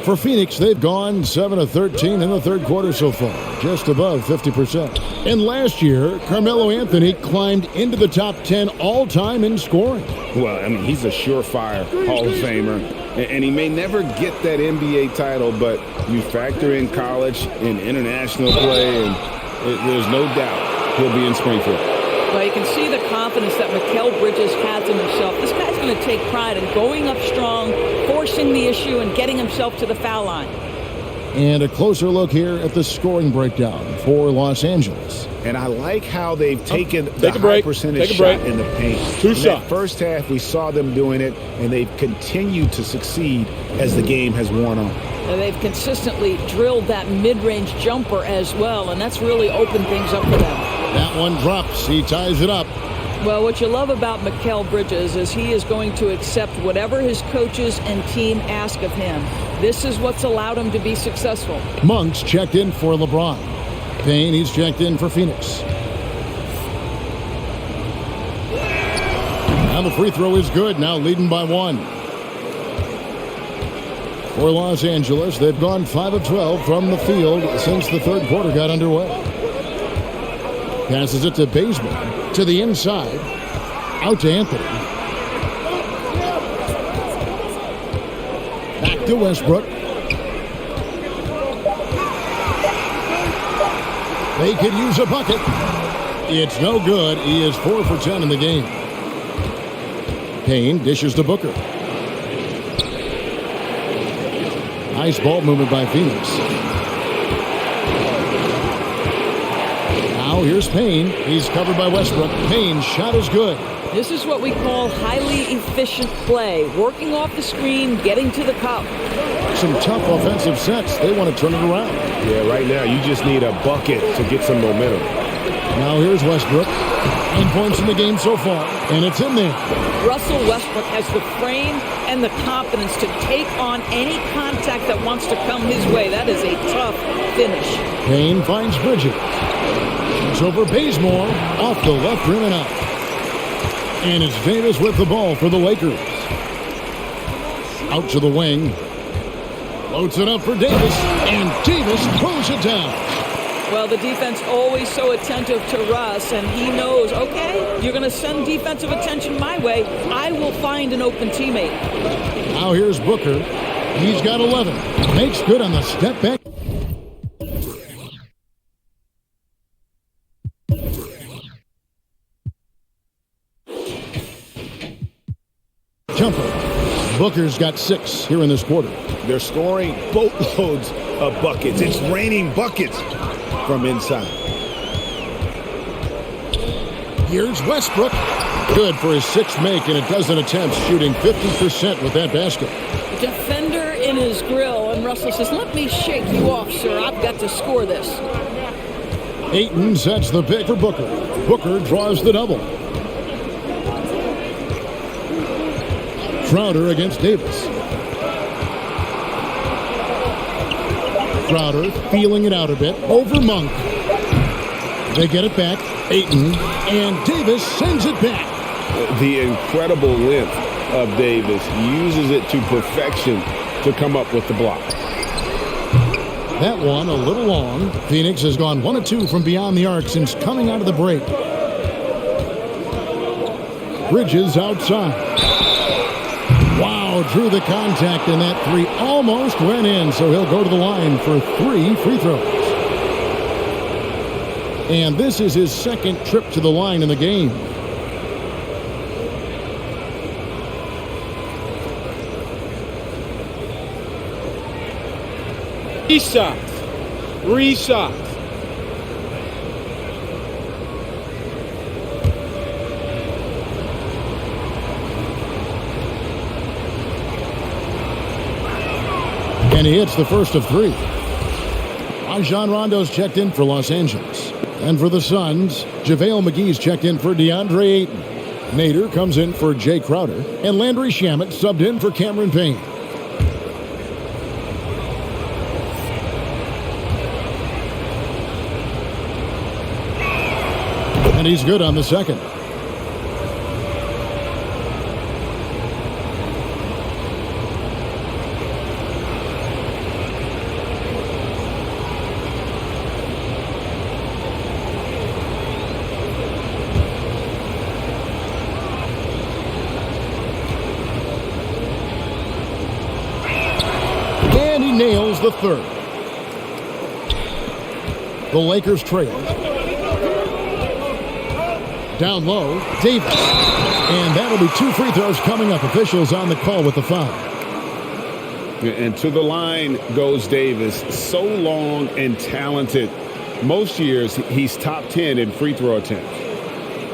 For Phoenix, they've gone 7 of 13 in the third quarter so far, just above 50%. And last year, Carmelo Anthony climbed into the top 10 all-time in scoring. Well, I mean, he's a surefire Hall of Famer, and he may never get that NBA title, but you factor in college and international play, and there's no doubt he'll be in Springfield. Well, you can see the confidence that Mikal Bridges has in himself. This guy's going to take pride in going up strong, forcing the issue, and getting himself to the foul line. And a closer look here at the scoring breakdown for Los Angeles. And I like how they've taken the high percentage shot in the paint. Two in shots. that first half, we saw them doing it, and they've continued to succeed as the game has worn on. And they've consistently drilled that mid-range jumper as well, and that's really opened things up for them. That one drops. He ties it up. Well, what you love about Mikal Bridges is he is going to accept whatever his coaches and team ask of him. This is what's allowed him to be successful. Monk's checked in for LeBron. Payne, he's checked in for Phoenix. Now the free throw is good, now leading by 1. For Los Angeles, they've gone 5 of 12 from the field since the third quarter got underway. Passes it to Bazemore, to the inside, out to Anthony. Back to Westbrook. They could use a bucket. It's no good. He is 4 for 10 in the game. Payne dishes to Booker. Nice ball movement by Phoenix. Now here's Payne. He's covered by Westbrook. Payne's shot is good. This is what we call highly efficient play. Working off the screen, getting to the cup. Some tough offensive sets. They want to turn it around. Yeah, right now you just need a bucket to get some momentum. Now here's Westbrook. 9 points in the game so far, and it's in there. Russell Westbrook has the frame and the confidence to take on any contact that wants to come his way. That is a tough finish. Payne finds Bridges. Shoots over Bazemore, off the left rim and out. And it's Davis with the ball for the Lakers. Out to the wing. Floats it up for Davis, and Davis throws it down. Well, the defense always so attentive to Russ, and he knows, okay, you're going to send defensive attention my way. I will find an open teammate. Now here's Booker. He's got 11. Makes good on the step back. Jumper. Booker's got 6 here in this quarter. They're scoring boatloads of buckets. It's raining buckets from inside. Here's Westbrook. Good for his 6th make and a dozen attempts, shooting 50% with that basket. Defender in his grill, and Russell says, let me shake you off, sir. I've got to score this. Ayton sets the pick for Booker. Booker draws the double. Crowder against Davis. Crowder feeling it out a bit over Monk. They get it back. Ayton, and Davis sends it back. The incredible length of Davis, uses it to perfection to come up with the block. That one a little long. Phoenix has gone 1 of 2 from beyond the arc since coming out of the break. Bridges outside. Wow, drew the contact, and that 3 almost went in, so he'll go to the line for 3 free throws. And this is his second trip to the line in the game. Three shots. And he hits the first of three. Rajon Rondo's checked in for Los Angeles. And for the Suns, JaVale McGee's checked in for DeAndre Ayton. Nader comes in for Jay Crowder. And Landry Shamet subbed in for Cameron Payne. And he's good on the second. And he nails the third. The Lakers trail. Down low, Davis. And that'll be 2 free throws coming up. Officials on the call with the foul. And to the line goes Davis. So long and talented. Most years, he's top 10 in free throw attempts.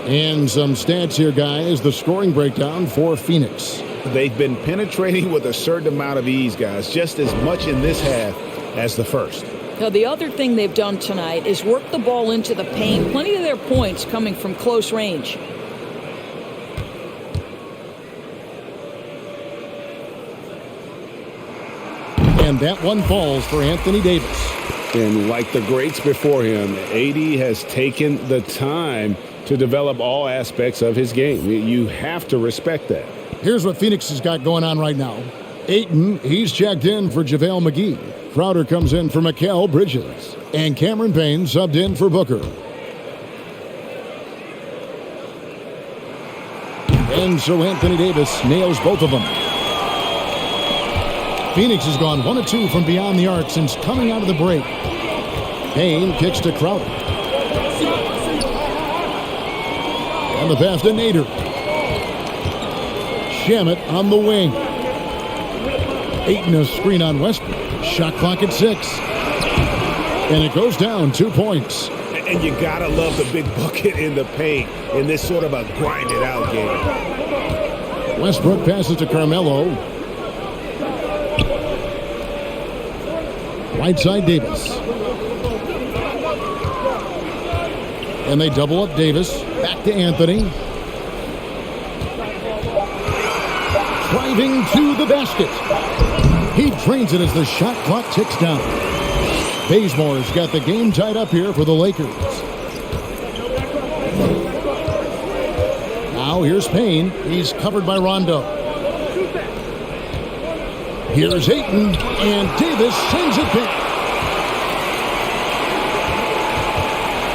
And some stats here, guys. The scoring breakdown for Phoenix. They've been penetrating with a certain amount of ease, guys. Just as much in this half as the first. Now, the other thing they've done tonight is work the ball into the paint. Plenty of their points coming from close range. And that one falls for Anthony Davis. And like the greats before him, AD has taken the time to develop all aspects of his game. You have to respect that. Here's what Phoenix has got going on right now. Ayton, he's checked in for JaVale McGee. Crowder comes in for Mikal Bridges. And Cameron Payne subbed in for Booker. And so Anthony Davis nails both of them. Phoenix has gone 1 of 2 from beyond the arc since coming out of the break. Payne kicks to Crowder. And the pass to Nader. Shamet on the wing. Ayton a screen on Westbrook. Shot clock at 6. And it goes down 2 points. And you gotta love the big bucket in the paint in this sort of a grinded out game. Westbrook passes to Carmelo. Right side Davis. And they double up Davis. Back to Anthony. Driving to the basket. He drains it as the shot clock ticks down. Bazemore's got the game tied up here for the Lakers. Now here's Payne. He's covered by Rondo. Here's Ayton, and Davis sends it back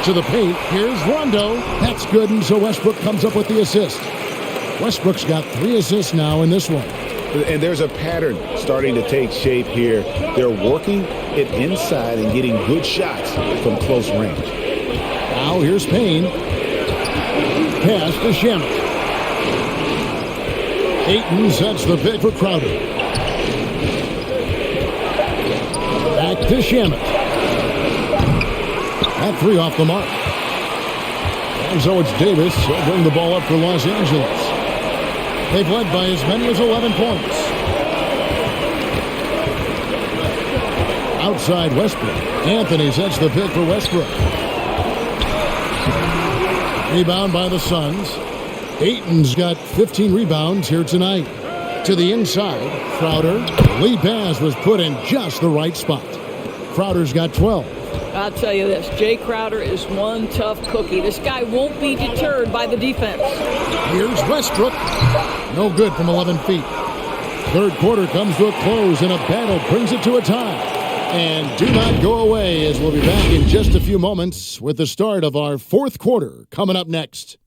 to the paint. Here's Rondo. That's good, and so Westbrook comes up with the assist. Westbrook's got 3 assists now in this one. And there's a pattern starting to take shape here. They're working it inside and getting good shots from close range. Now here's Payne. Pass to Shamet. Ayton sets the pick for Crowder. Back to Shamet. That 3 off the mark. And so it's Davis. He'll bring the ball up for Los Angeles. They've led by as many as 11 points. Outside Westbrook. Anthony sets the pick for Westbrook. Rebound by the Suns. Ayton's got 15 rebounds here tonight. To the inside, Crowder. Lead pass was put in just the right spot. Crowder's got 12. I'll tell you this, Jay Crowder is one tough cookie. This guy won't be deterred by the defense. Here's Westbrook. No good from 11 feet. Third quarter comes to a close, and a battle brings it to a tie. And do not go away, as we'll be back in just a few moments with the start of our fourth quarter coming up next.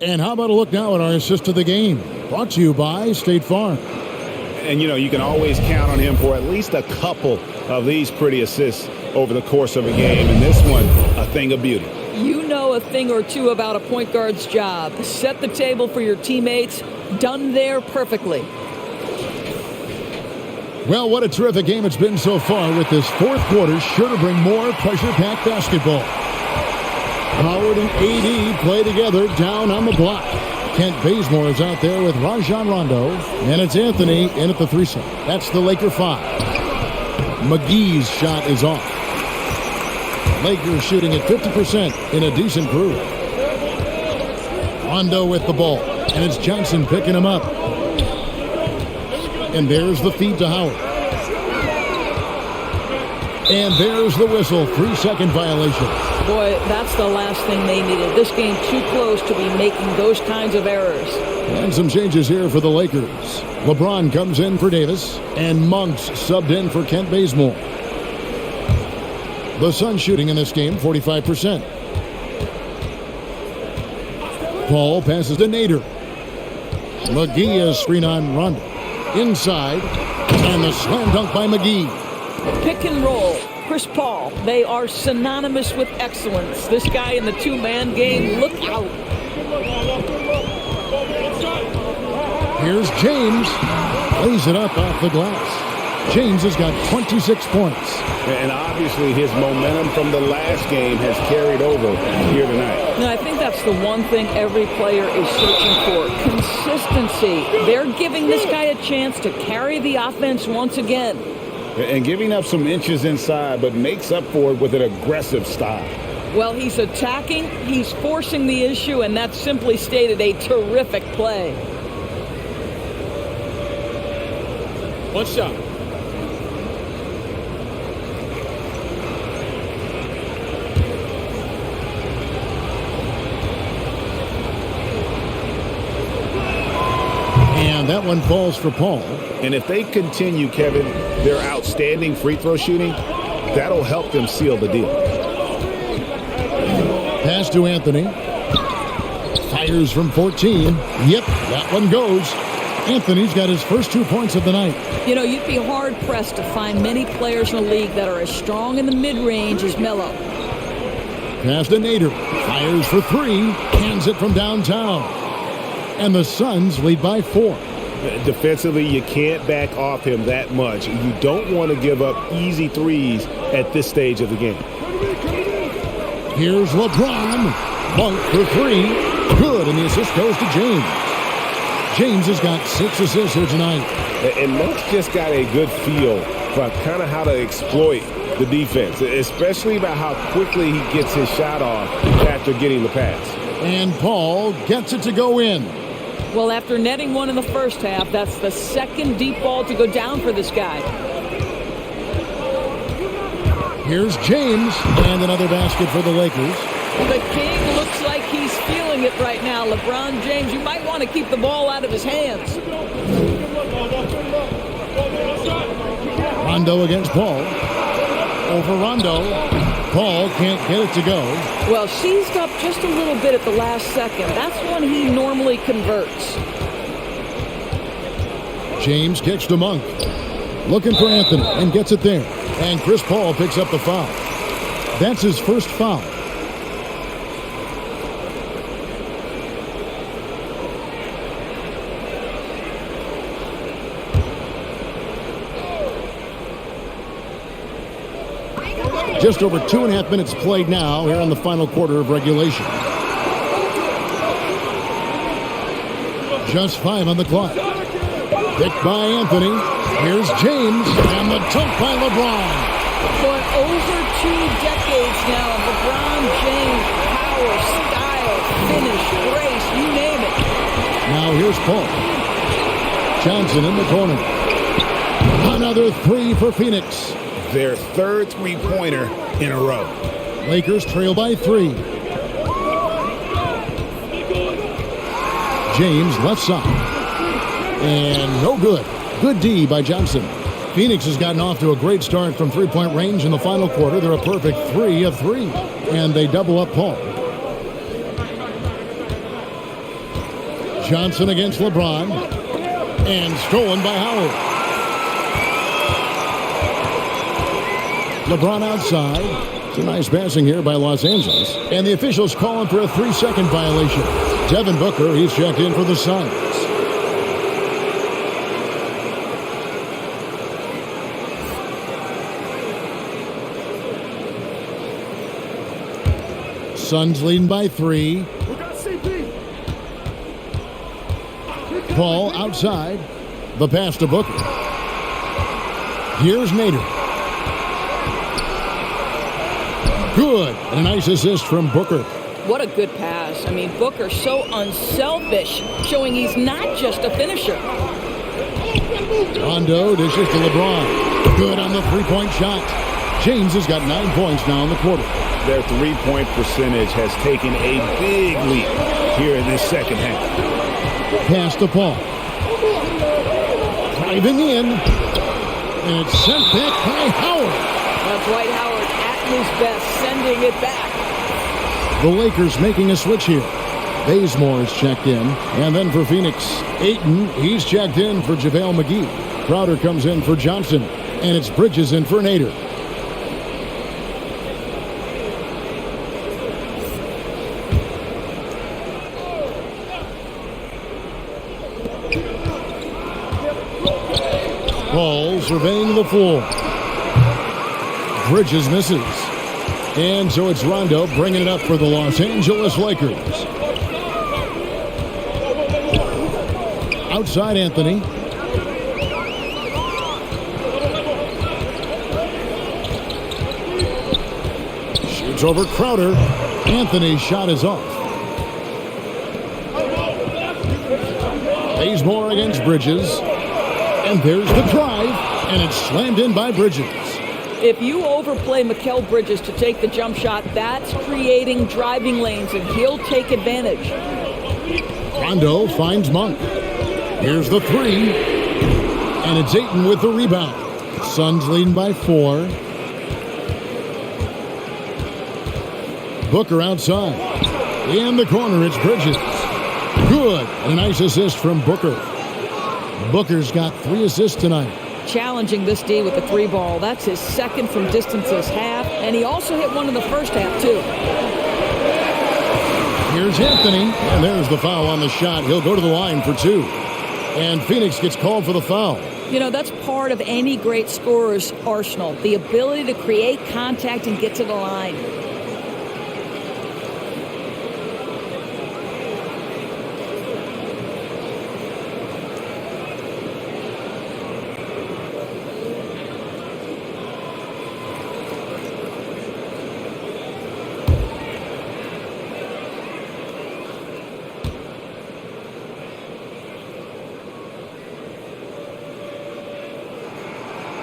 And how about a look now at our assist of the game? Brought to you by State Farm. And, you can always count on him for at least a couple of these pretty assists over the course of a game. And this one, a thing of beauty. You know a thing or two about a point guard's job. Set the table for your teammates. Done there perfectly. Well, what a terrific game it's been so far, with this fourth quarter sure to bring more pressure-packed basketball. Howard and AD play together down on the block. Kent Bazemore is out there with Rajon Rondo, and it's Anthony in at the threesome. That's the Laker 5. McGee's shot is off. Lakers shooting at 50% in a decent groove. Rondo with the ball, and it's Johnson picking him up. And there's the feed to Howard. And there's the whistle. 3-second violation. Boy, that's the last thing they needed. This game too close to be making those kinds of errors. And some changes here for the Lakers. LeBron comes in for Davis, and Monks subbed in for Kent Bazemore. The Suns shooting in this game, 45%. Paul passes to Nader. McGee is screen on Rondo. Inside, and the slam dunk by McGee. Pick and roll. Chris Paul, they are synonymous with excellence. This guy in the two-man game, look out. Here's James. Lays it up off the glass. James has got 26 points. And obviously his momentum from the last game has carried over here tonight. Now, I think that's the one thing every player is searching for. Consistency. They're giving this guy a chance to carry the offense once again. And giving up some inches inside, but makes up for it with an aggressive style. Well, he's attacking, he's forcing the issue, and that's simply stated a terrific play. One shot. And that one falls for Paul. And if they continue, Kevin, their outstanding free throw shooting, that'll help them seal the deal. Pass to Anthony. Fires from 14. Yep, that one goes. Anthony's got his first 2 points of the night. You know, you'd be hard-pressed to find many players in the league that are as strong in the mid-range as Melo. Pass to Nader. Fires for 3. Hands it from downtown. And the Suns lead by 4. Defensively, you can't back off him that much. You don't want to give up easy threes at this stage of the game. Here's LeBron. Monk for 3. Good, and the assist goes to James. James has got 6 assists here tonight. And Monk's just got a good feel for kind of how to exploit the defense, especially about how quickly he gets his shot off after getting the pass. And Paul gets it to go in. Well, after netting one in the first half, that's the second deep ball to go down for this guy. Here's James, and another basket for the Lakers. The King looks like he's feeling it right now. LeBron James, you might want to keep the ball out of his hands. Rondo against Paul. Over Rondo. Paul can't get it to go. Well, seized up just a little bit at the last second. That's when he normally converts. James kicks to Monk. Looking for Anthony and gets it there. And Chris Paul picks up the foul. That's his first foul. Just over 2.5 minutes played now here in the final quarter of regulation. Just 5 on the clock. Picked by Anthony. Here's James, and the dunk by LeBron. For over 2 decades now, LeBron James, power, style, finish, grace, you name it. Now here's Paul. Johnson in the corner. Another 3 for Phoenix. Their third three-pointer in a row. Lakers trail by 3. James left side. And no good. Good D by Johnson. Phoenix has gotten off to a great start from three-point range in the final quarter. They're a perfect 3 of 3. And they double up Paul. Johnson against LeBron. And stolen by Howard. LeBron outside. It's a nice passing here by Los Angeles. And the officials calling for a 3-second violation. Devin Booker, he's checked in for the Suns. Suns leading by 3. Paul outside. The pass to Booker. Here's Nader. Good. And a nice assist from Booker. What a good pass. I mean, Booker so unselfish, showing he's not just a finisher. Rondo dishes to LeBron. Good on the three-point shot. James has got 9 points now in the quarter. Their three-point percentage has taken a big leap here in this second half. Pass to Paul. Driving in. And it's sent back by Howard. Dwight Howard at his best, sending it back. The Lakers making a switch here. Bazemore is checked in. And then for Phoenix, Ayton, he's checked in for JaVale McGee. Crowder comes in for Johnson. And it's Bridges in for Nader. Paul surveying the floor. Bridges misses. And so it's Rondo bringing it up for the Los Angeles Lakers. Outside Anthony. Shoots over Crowder. Anthony's shot is off. Bazemore against Bridges. And there's the drive, and it's slammed in by Bridges. If you overplay Mikal Bridges to take the jump shot, that's creating driving lanes, and he'll take advantage. Rondo finds Monk. Here's the 3. And it's Ayton with the rebound. Suns leading by 4. Booker outside. In the corner, it's Bridges. Good. And a nice assist from Booker. Booker's got 3 assists tonight. Challenging this D with the 3 ball. That's his second from distance this half, and he also hit one in the first half, too. Here's Anthony, and there's the foul on the shot. He'll go to the line for 2. And Phoenix gets called for the foul. You know, that's part of any great scorer's arsenal, the ability to create contact and get to the line.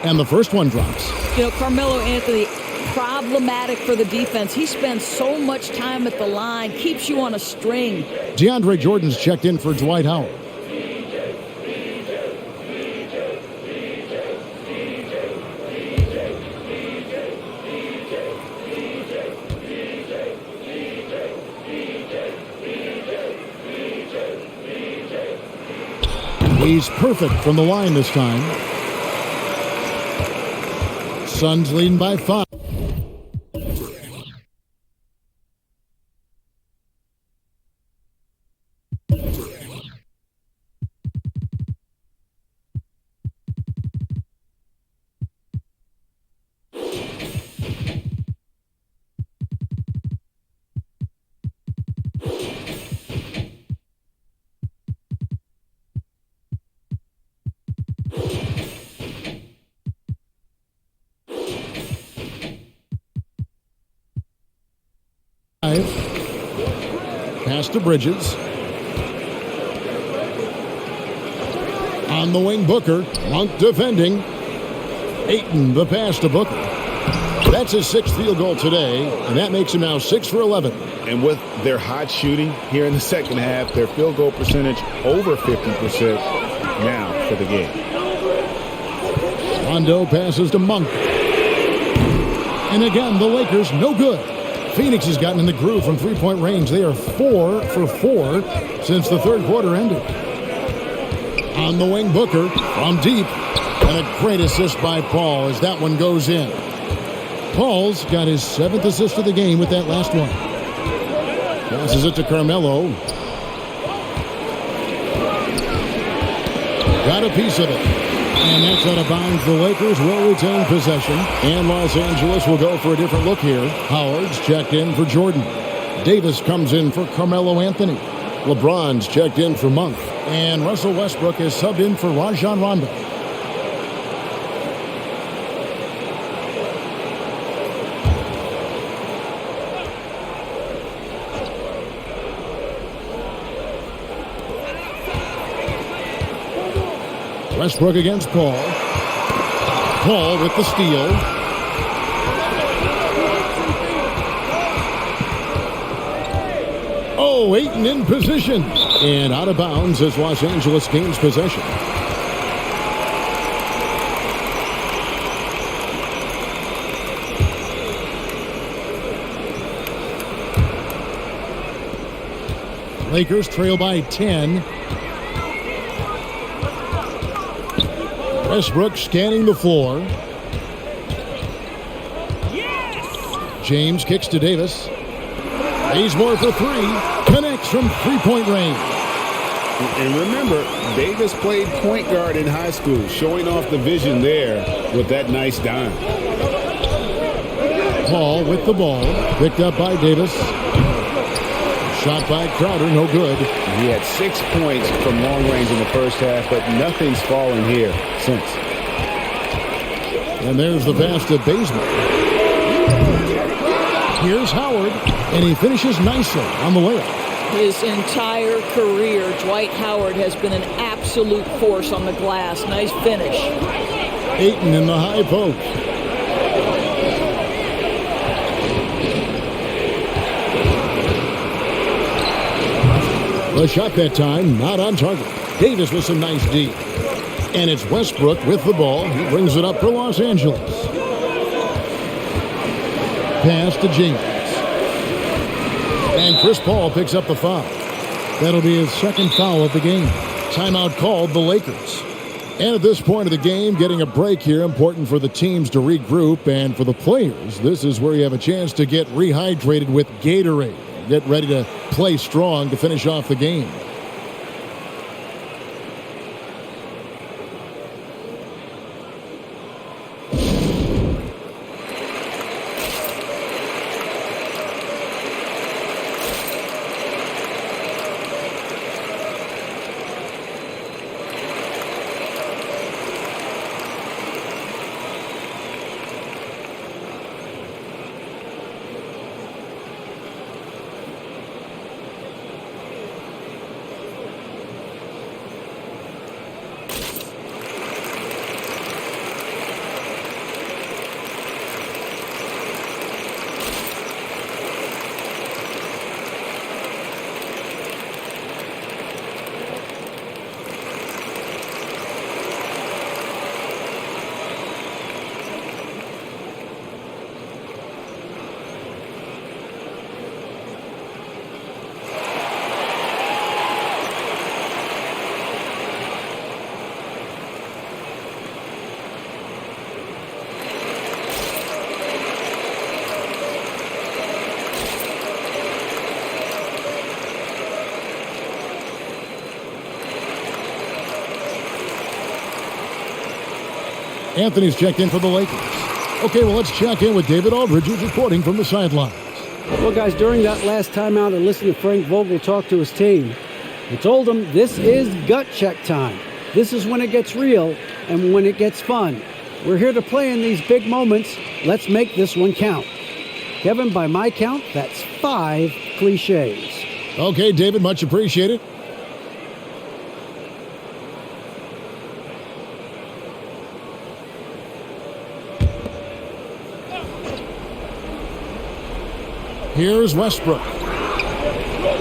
And the first one drops. You know, Carmelo Anthony, problematic for the defense. He spends so much time at the line, keeps you on a string. DeAndre Jordan's checked in for Dwight Howard. He's perfect from the line this time. Suns leading by 5. Pass to Bridges. On the wing, Booker. Monk defending. Ayton, the pass to Booker. That's his 6th field goal today, and that makes him now 6 for 11. And with their hot shooting here in the second half, their field goal percentage over 50% now for the game. Rondo passes to Monk. And again, the Lakers no good. Phoenix has gotten in the groove from three-point range. They are 4 for 4 since the third quarter ended. On the wing, Booker from deep. And a great assist by Paul as that one goes in. Paul's got his 7th assist of the game with that last one. Passes it to Carmelo. Got a piece of it. And that's out of bounds. The Lakers will retain possession. And Los Angeles will go for a different look here. Howard's checked in for Jordan. Davis comes in for Carmelo Anthony. LeBron's checked in for Monk. And Russell Westbrook is subbed in for Rajon Rondo. Westbrook against Paul. Paul with the steal. Oh, Ayton in position. And out of bounds as Los Angeles gains possession. Lakers trail by 10. Westbrook scanning the floor. Yes! James kicks to Davis. Bazemore for three. Connects from three-point range. And remember, Davis played point guard in high school, showing off the vision there with that nice dime. Paul with the ball. Picked up by Davis. Shot by Crowder, no good. He had 6 points from long range in the first half, but nothing's fallen here since. And there's the pass to Bazemore. Here's Howard, and he finishes nicely on the layup. His entire career, Dwight Howard has been an absolute force on the glass. Nice finish. Ayton in the high post. The shot that time, not on target. Davis with some nice D. And it's Westbrook with the ball. He brings it up for Los Angeles. Pass to James. And Chris Paul picks up the foul. That'll be his second foul of the game. Timeout called the Lakers. And at this point of the game, getting a break here, important for the teams to regroup. And for the players, this is where you have a chance to get rehydrated with Gatorade. Get ready to play strong to finish off the game. Anthony's checked in for the Lakers. Okay, well, let's check in with David Aldridge, who's reporting from the sidelines. Well, guys, during that last timeout, I listened to Frank Vogel talk to his team. He told them this is gut check time. This is when it gets real and when it gets fun. We're here to play in these big moments. Let's make this one count. Kevin, by my count, that's 5 cliches. Okay, David, much appreciated. Here's Westbrook.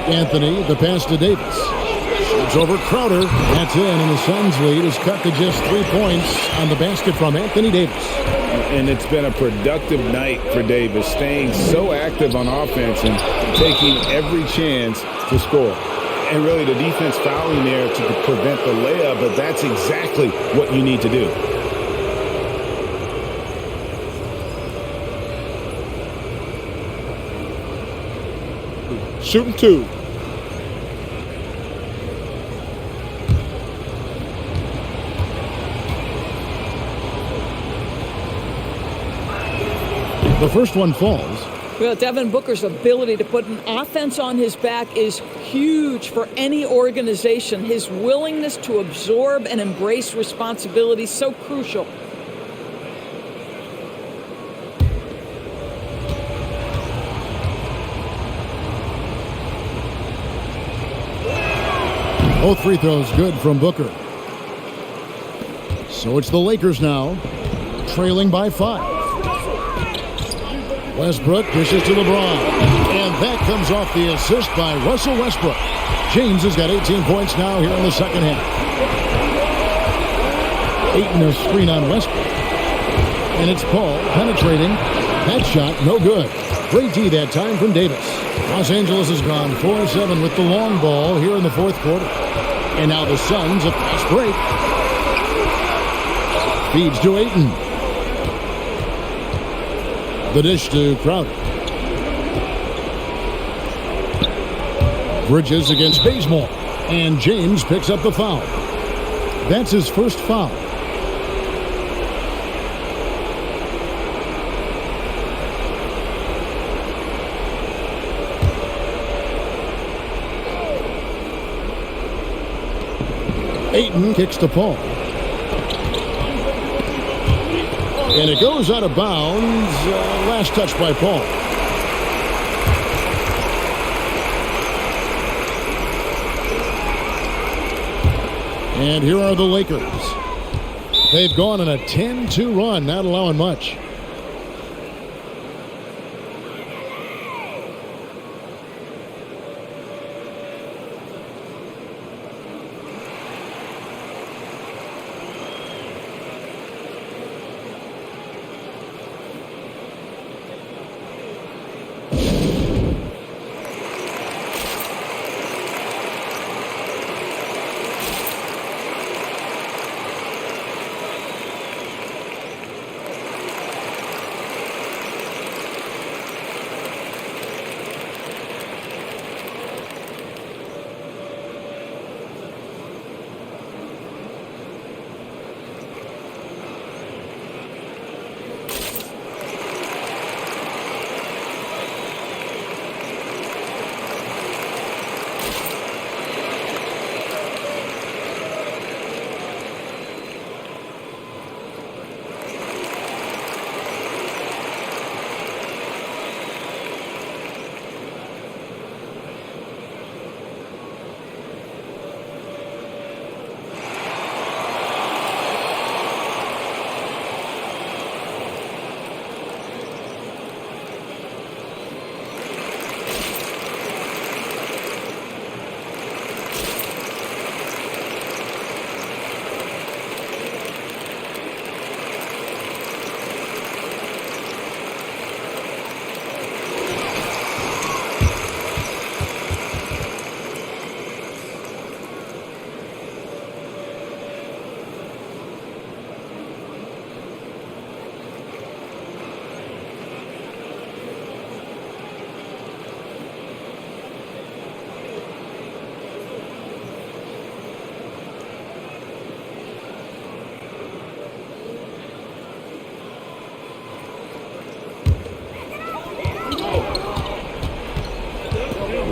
Anthony, the pass to Davis. Shoots over Crowder. That's in, and the Suns' lead is cut to just 3 points on the basket from Anthony Davis. And it's been a productive night for Davis, staying so active on offense and taking every chance to score. And really the defense fouling there to prevent the layup, but that's exactly what you need to do. Shooting two. The first one falls. Well, Devin Booker's ability to put an offense on his back is huge for any organization. His willingness to absorb and embrace responsibility so crucial. Both free throws good from Booker. So it's the Lakers now, trailing by 5. Westbrook dishes to LeBron, and that comes off the assist by Russell Westbrook. James has got 18 points now here in the second half. Ayton a screen on Westbrook, and it's Paul penetrating. That shot no good. Great D that time from Davis. Los Angeles has gone 4-7 with the long ball here in the fourth quarter. And now the Suns a fast break. Feeds to Ayton. The dish to Crowder. Bridges against Bazemore. And James picks up the foul. That's his first foul. Ayton kicks to Paul. And it goes out of bounds. Last touch by Paul. And here are the Lakers. They've gone on a 10-2 run, not allowing much.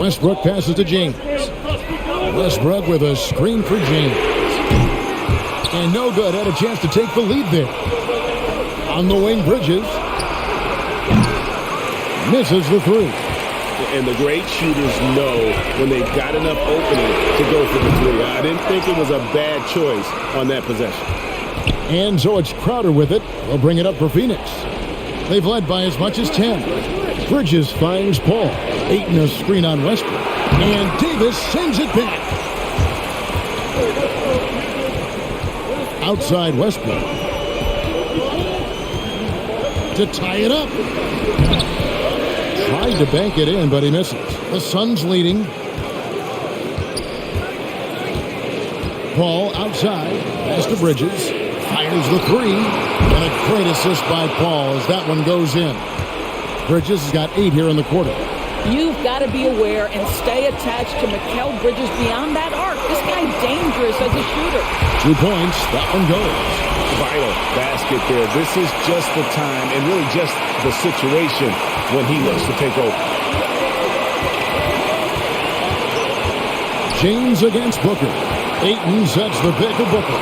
Westbrook passes to James. Westbrook with a screen for James. And no good. Had a chance to take the lead there. On the wing, Bridges. Misses the three. And the great shooters know when they've got enough opening to go for the three. I didn't think it was a bad choice on that possession. And so it's Crowder with it. They'll bring it up for Phoenix. They've led by as much as 10. Bridges finds Paul. Ayton a screen on Westbrook. And Davis sends it back. Outside Westbrook. to tie it up. Tried to bank it in, but he misses. The Suns leading. Paul outside. Pass to Bridges. Fires the three. And a great assist by Paul as that one goes in. Bridges has got 8 here in the quarter. You've got to be aware and stay attached to Mikal Bridges beyond that arc. This guy's dangerous as a shooter. 2 points. That one goes. Vital basket there. This is just the time and really just the situation when he looks to take over. James against Booker. Ayton sets the pick of Booker.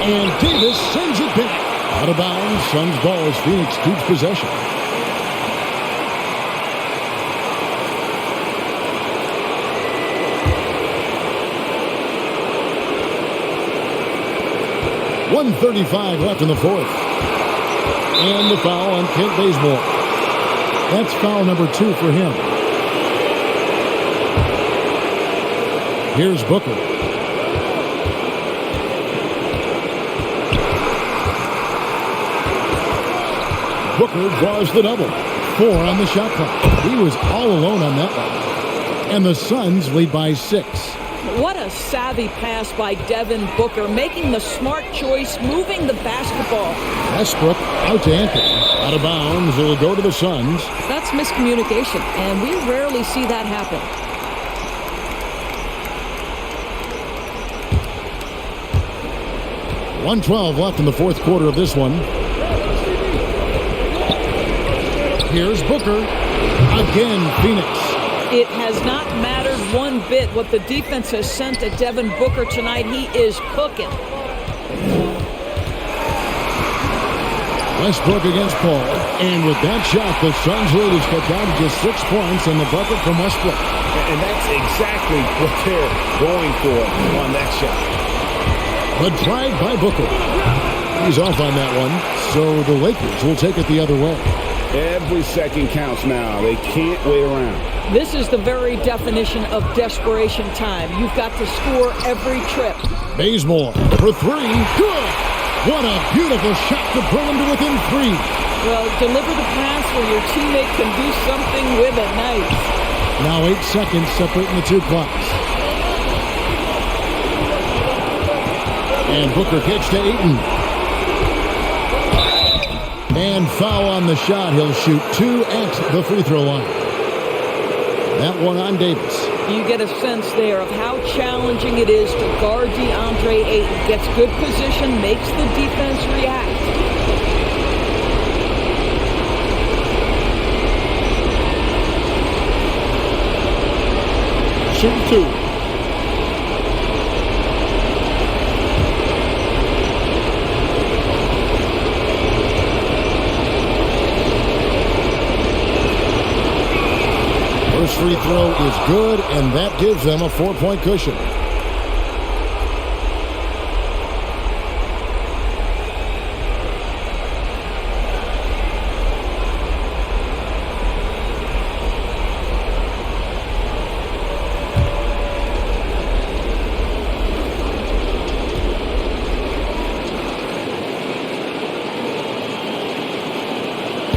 And Davis sends it back. Out of bounds. Suns ball as Phoenix keeps possession. .135 left in the fourth. And the foul on Kent Bazemore. That's foul number 2 for him. Here's Booker. Booker draws the double. 4 on the shot clock. He was all alone on that one. And the Suns lead by 6. What a savvy pass by Devin Booker, making the smart choice, moving the basketball. Westbrook out to Anthony. Out of bounds. It'll go to the Suns. That's miscommunication, and we rarely see that happen. .112 left in the fourth quarter of this one. Here's Booker. Again, Phoenix. It has not mattered one bit what the defense has sent at Devin Booker tonight. He is cooking. Westbrook against Paul. And with that shot, the Suns lead is cut down to just 6 points and the bucket from Westbrook. And that's exactly what they're going for on that shot. The drive by Booker. He's off on that one, so the Lakers will take it the other way. Every second counts now. They can't wait around. This is the very definition of desperation time. You've got to score every trip. Bazemore for 3. Good! What a beautiful shot to bring him to within 3. Well, deliver the pass where your teammate can do something with it. Nice. Now 8 seconds separating the 2 clocks. And Booker kicks to Ayton. And foul on the shot. He'll shoot 2 at the free throw line. That one on Davis. You get a sense there of how challenging it is to guard DeAndre Ayton. Gets good position, makes the defense react. Shoot 2. First free throw is good, and that gives them a 4-point cushion.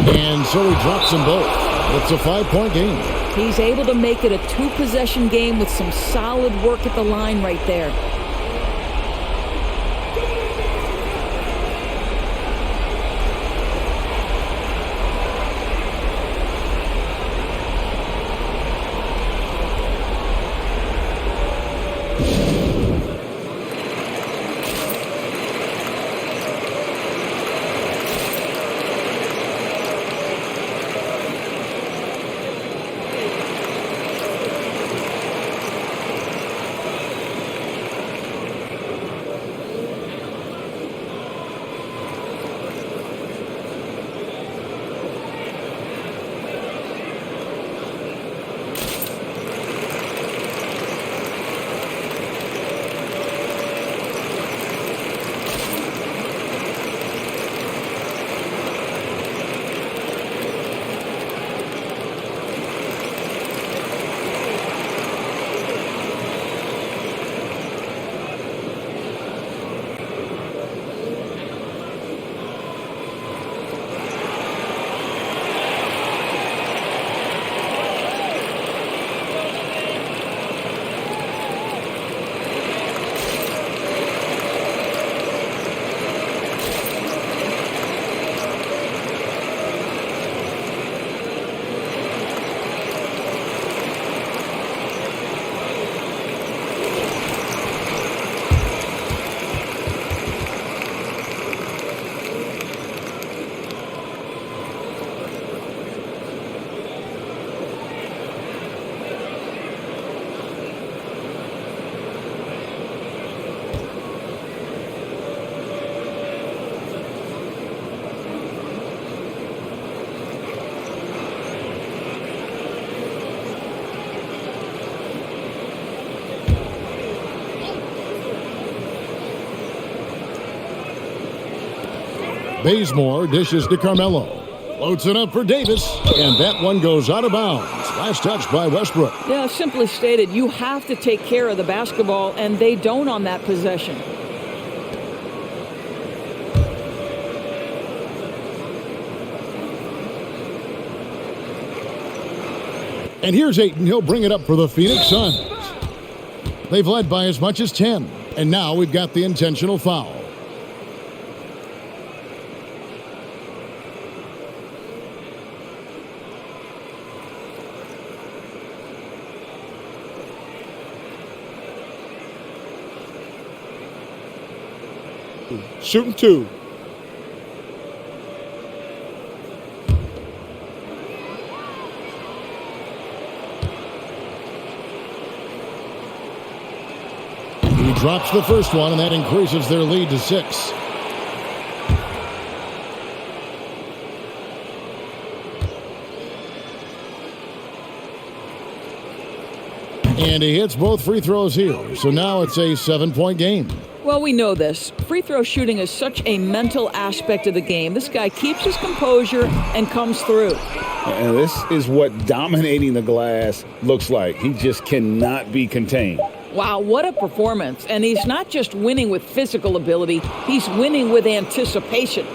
And so he drops them both. It's a 5-point game. He's able to make it a 2-possession game with some solid work at the line right there. Bazemore dishes to Carmelo. Floats it up for Davis, and that one goes out of bounds. Last touch by Westbrook. Yeah, simply stated, you have to take care of the basketball, and they don't on that possession. And here's Ayton. He'll bring it up for the Phoenix Suns. They've led by as much as 10, and now we've got the intentional foul. Shooting two. He drops the first one, and that increases their lead to 6. And he hits both free throws here. So now it's a 7-point game. Well, we know this. Free throw shooting is such a mental aspect of the game. This guy keeps his composure and comes through. And this is what dominating the glass looks like. He just cannot be contained. Wow, what a performance. And he's not just winning with physical ability, he's winning with anticipation.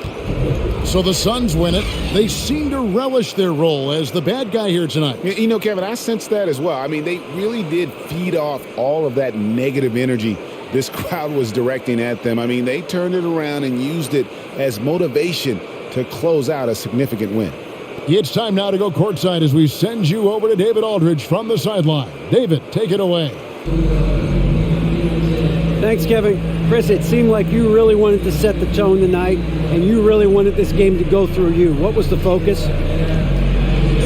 So the Suns win it. They seem to relish their role as the bad guy here tonight. You know, Kevin, I sense that as well. I mean, they really did feed off all of that negative energy this crowd was directing at them. I mean, they turned it around and used it as motivation to close out a significant win. It's time now to go courtside as we send you over to David Aldridge from the sideline. David, take it away. Thanks, Kevin. Chris, it seemed like you really wanted to set the tone tonight, and you really wanted this game to go through you. What was the focus?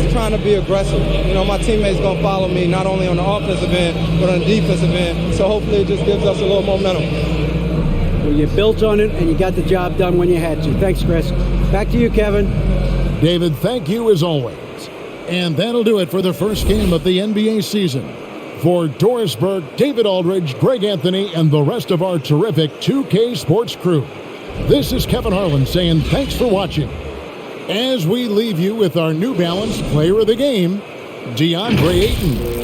Just trying to be aggressive. You know, my teammates going to follow me not only on the offensive end, but on the defensive end. So hopefully it just gives us a little momentum. Well, you built on it, and you got the job done when you had to. Thanks, Chris. Back to you, Kevin. David, thank you as always. And that'll do it for the first game of the NBA season. For Doris Burke, David Aldridge, Greg Anthony, and the rest of our terrific 2K Sports crew, this is Kevin Harlan saying thanks for watching. As we leave you with our New Balance Player of the Game, DeAndre Ayton.